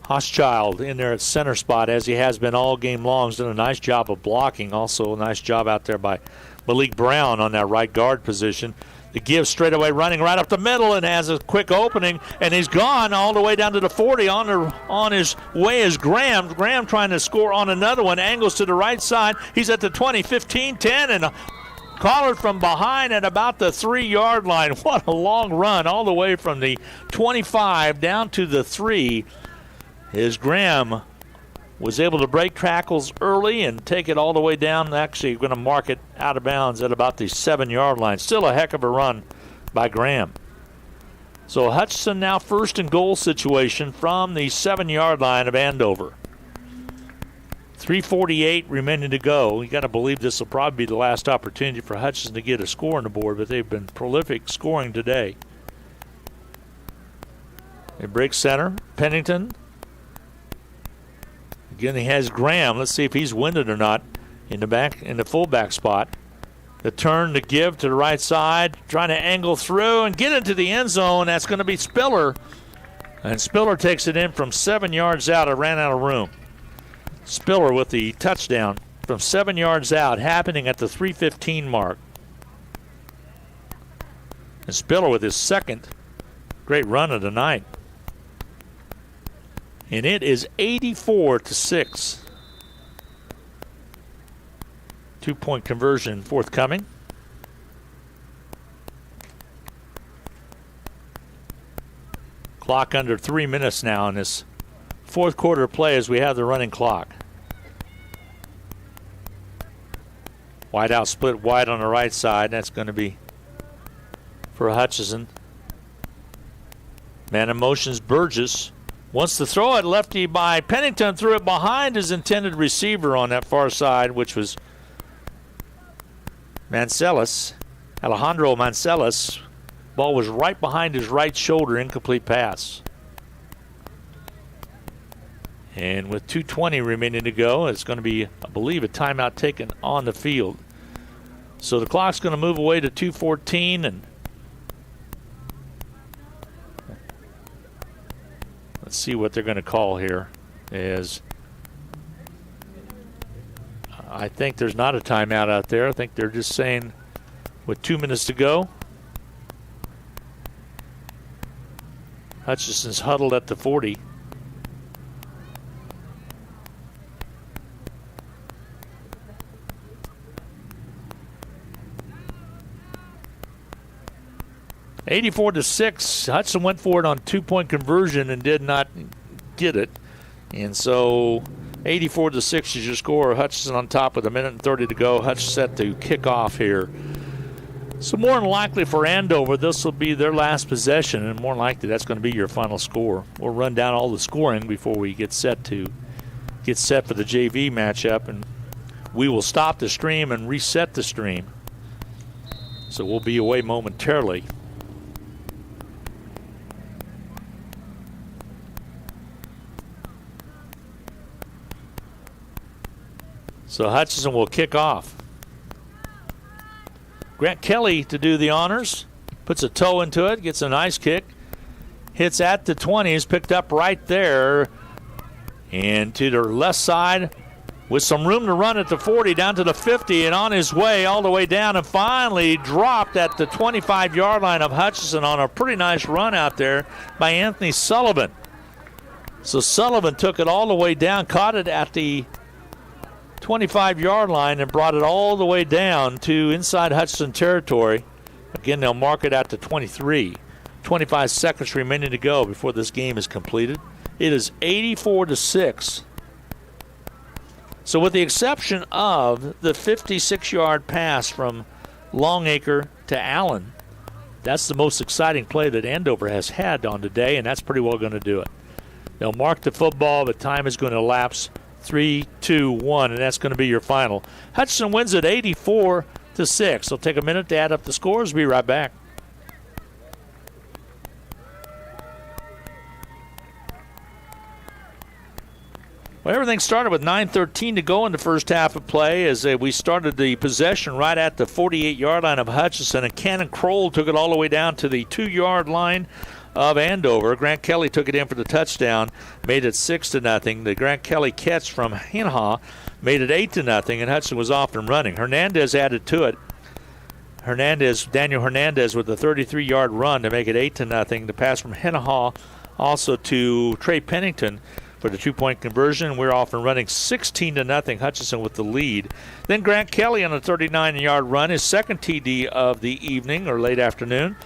S1: Hochschild in there at center spot, as he has been all game long. He's done a nice job of blocking. Also a nice job out there by Malik Brown on that right guard position. The give straight away, running right up the middle, and has a quick opening, and he's gone all the way down to the 40. On his way is Graham. Graham trying to score on another one, angles to the right side. He's at the 20, 15, 10, and collared from behind at about the 3-yard line. What a long run all the way from the 25 down to the 3. As Graham was able to break tackles early and take it all the way down. Actually, going to mark it out of bounds at about the 7-yard line. Still a heck of a run by Graham. So Hutchinson now first and goal situation from the 7-yard line of Andover. 3:48 remaining to go. You got to believe this will probably be the last opportunity for Hutchinson to get a score on the board, but they've been prolific scoring today. They break center. Pennington. Again, he has Graham. Let's see if he's winded or not in the fullback spot. The turn to give to the right side, trying to angle through and get into the end zone. That's going to be Spiller. And Spiller takes it in from 7 yards out. It ran out of room. Spiller with the touchdown from 7 yards out, happening at the 3:15 mark. And Spiller with his second great run of the night. And it is 84-6. 2-point conversion forthcoming. Clock under 3 minutes now in this fourth quarter play as we have the running clock. Wide out, split wide on the right side. That's going to be for Hutchinson. Man in motion's Burgess. Wants to throw it, lefty by Pennington, threw it behind his intended receiver on that far side, which was Mancelis, Alejandro Mancelis. Ball was right behind his right shoulder, incomplete pass. And with 2:20 remaining to go, it's going to be, I believe, a timeout taken on the field. So the clock's going to move away to 2:14, and let's see what they're going to call here. I think there's not a timeout out there. I think they're just saying with 2 minutes to go. Hutchinson's huddled at the 40. (84-6). Hudson went for it on 2-point conversion and did not get it. And so 84-6 is your score. Hutchinson on top with 1:30 to go. Hutch set to kick off here. So more than likely for Andover, this will be their last possession, and more than likely that's going to be your final score. We'll run down all the scoring before we get set for the JV matchup, and we will stop the stream and reset the stream. So we'll be away momentarily. So Hutchinson will kick off. Grant Kelly to do the honors. Puts a toe into it, gets a nice kick. Hits at the 20, is picked up right there. And to the left side with some room to run at the 40, down to the 50, and on his way all the way down, and finally dropped at the 25-yard line of Hutchinson on a pretty nice run out there by Anthony Sullivan. So Sullivan took it all the way down, caught it at the 25-yard line and brought it all the way down to inside Hutchinson territory. Again, they'll mark it at the 23. 25 seconds remaining to go before this game is completed. It is 84-6. So with the exception of the 56-yard pass from Longacre to Allen, that's the most exciting play that Andover has had on today, and that's pretty well going to do it. They'll mark the football, but time is going to elapse. 3, 2, 1, and that's going to be your final. Hutchinson wins it 84-6. They'll take a minute to add up the scores. Be right back. Well, everything started with 9:13 to go in the first half of play as we started the possession right at the 48-yard line of Hutchinson, and Cannon Kroll took it all the way down to the 2-yard line of Andover. Grant Kelly took it in for the touchdown, made it 6-0. The Grant Kelly catch from Hinha made it 8-0, and Hudson was off and running. Hernandez added to it. Daniel Hernandez with a 33-yard run to make it 8-0. The pass from Hennahaw also to Trey Pennington for the 2-point conversion. We're off and running 16-0. Hutchinson with the lead. Then Grant Kelly on a 39-yard run, his second TD of the evening or late afternoon.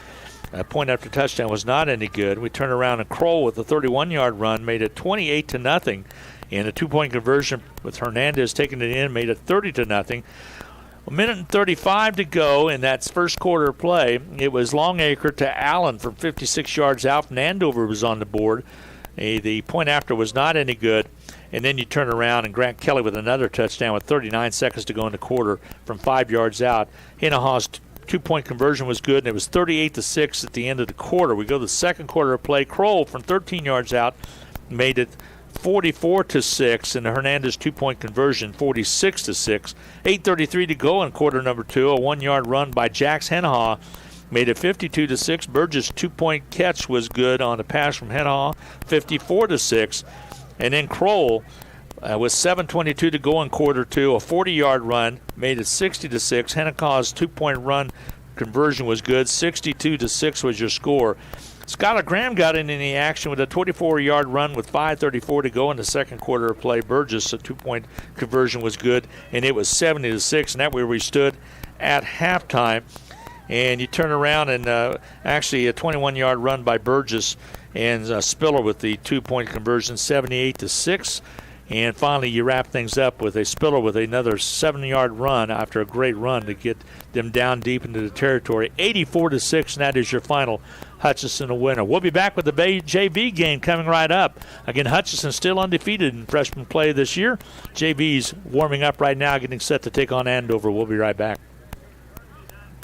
S1: A point after touchdown was not any good. We turn around and Kroll with a 31-yard run made it 28-0. And a 2-point conversion with Hernandez taking it in made it 30-0. A minute and 35 to go in that first quarter of play. It was Longacre to Allen from 56 yards out, and Andover was on the board. The point after was not any good. And then you turn around and Grant Kelly with another touchdown with 39 seconds to go in the quarter from 5 yards out. Hennahaw's 2-point conversion was good, and it was 38-6 at the end of the quarter. We go to the second quarter of play. Kroll from 13 yards out made it 44-6, and the Hernandez 2-point conversion 46-6. 8:33 to go in quarter number 2. A 1-yard run by Jax Hennahaw made it 52-6. Burgess' 2-point catch was good on a pass from Hennahaw, 54-6. And then Kroll with 7:22 to go in quarter 2, a 40-yard run made it 60-6. Hennahaw's 2-point run conversion was good, 62-6 was your score. Skylar Graham got in the action with a 24-yard run with 5:34 to go in the second quarter of play. Burgess, a 2-point conversion was good, and it was 70-6, and that's where we stood at halftime. And you turn around and actually a 21-yard run by Burgess and Spiller with the 2-point conversion, 78-6. And finally, you wrap things up with a Spiller with another 7-yard run after a great run to get them down deep into the territory. 84-6, and that is your final. Hutchinson a winner. We'll be back with the JV game coming right up. Again, Hutchinson still undefeated in freshman play this year. JV's warming up right now, getting set to take on Andover. We'll be right back.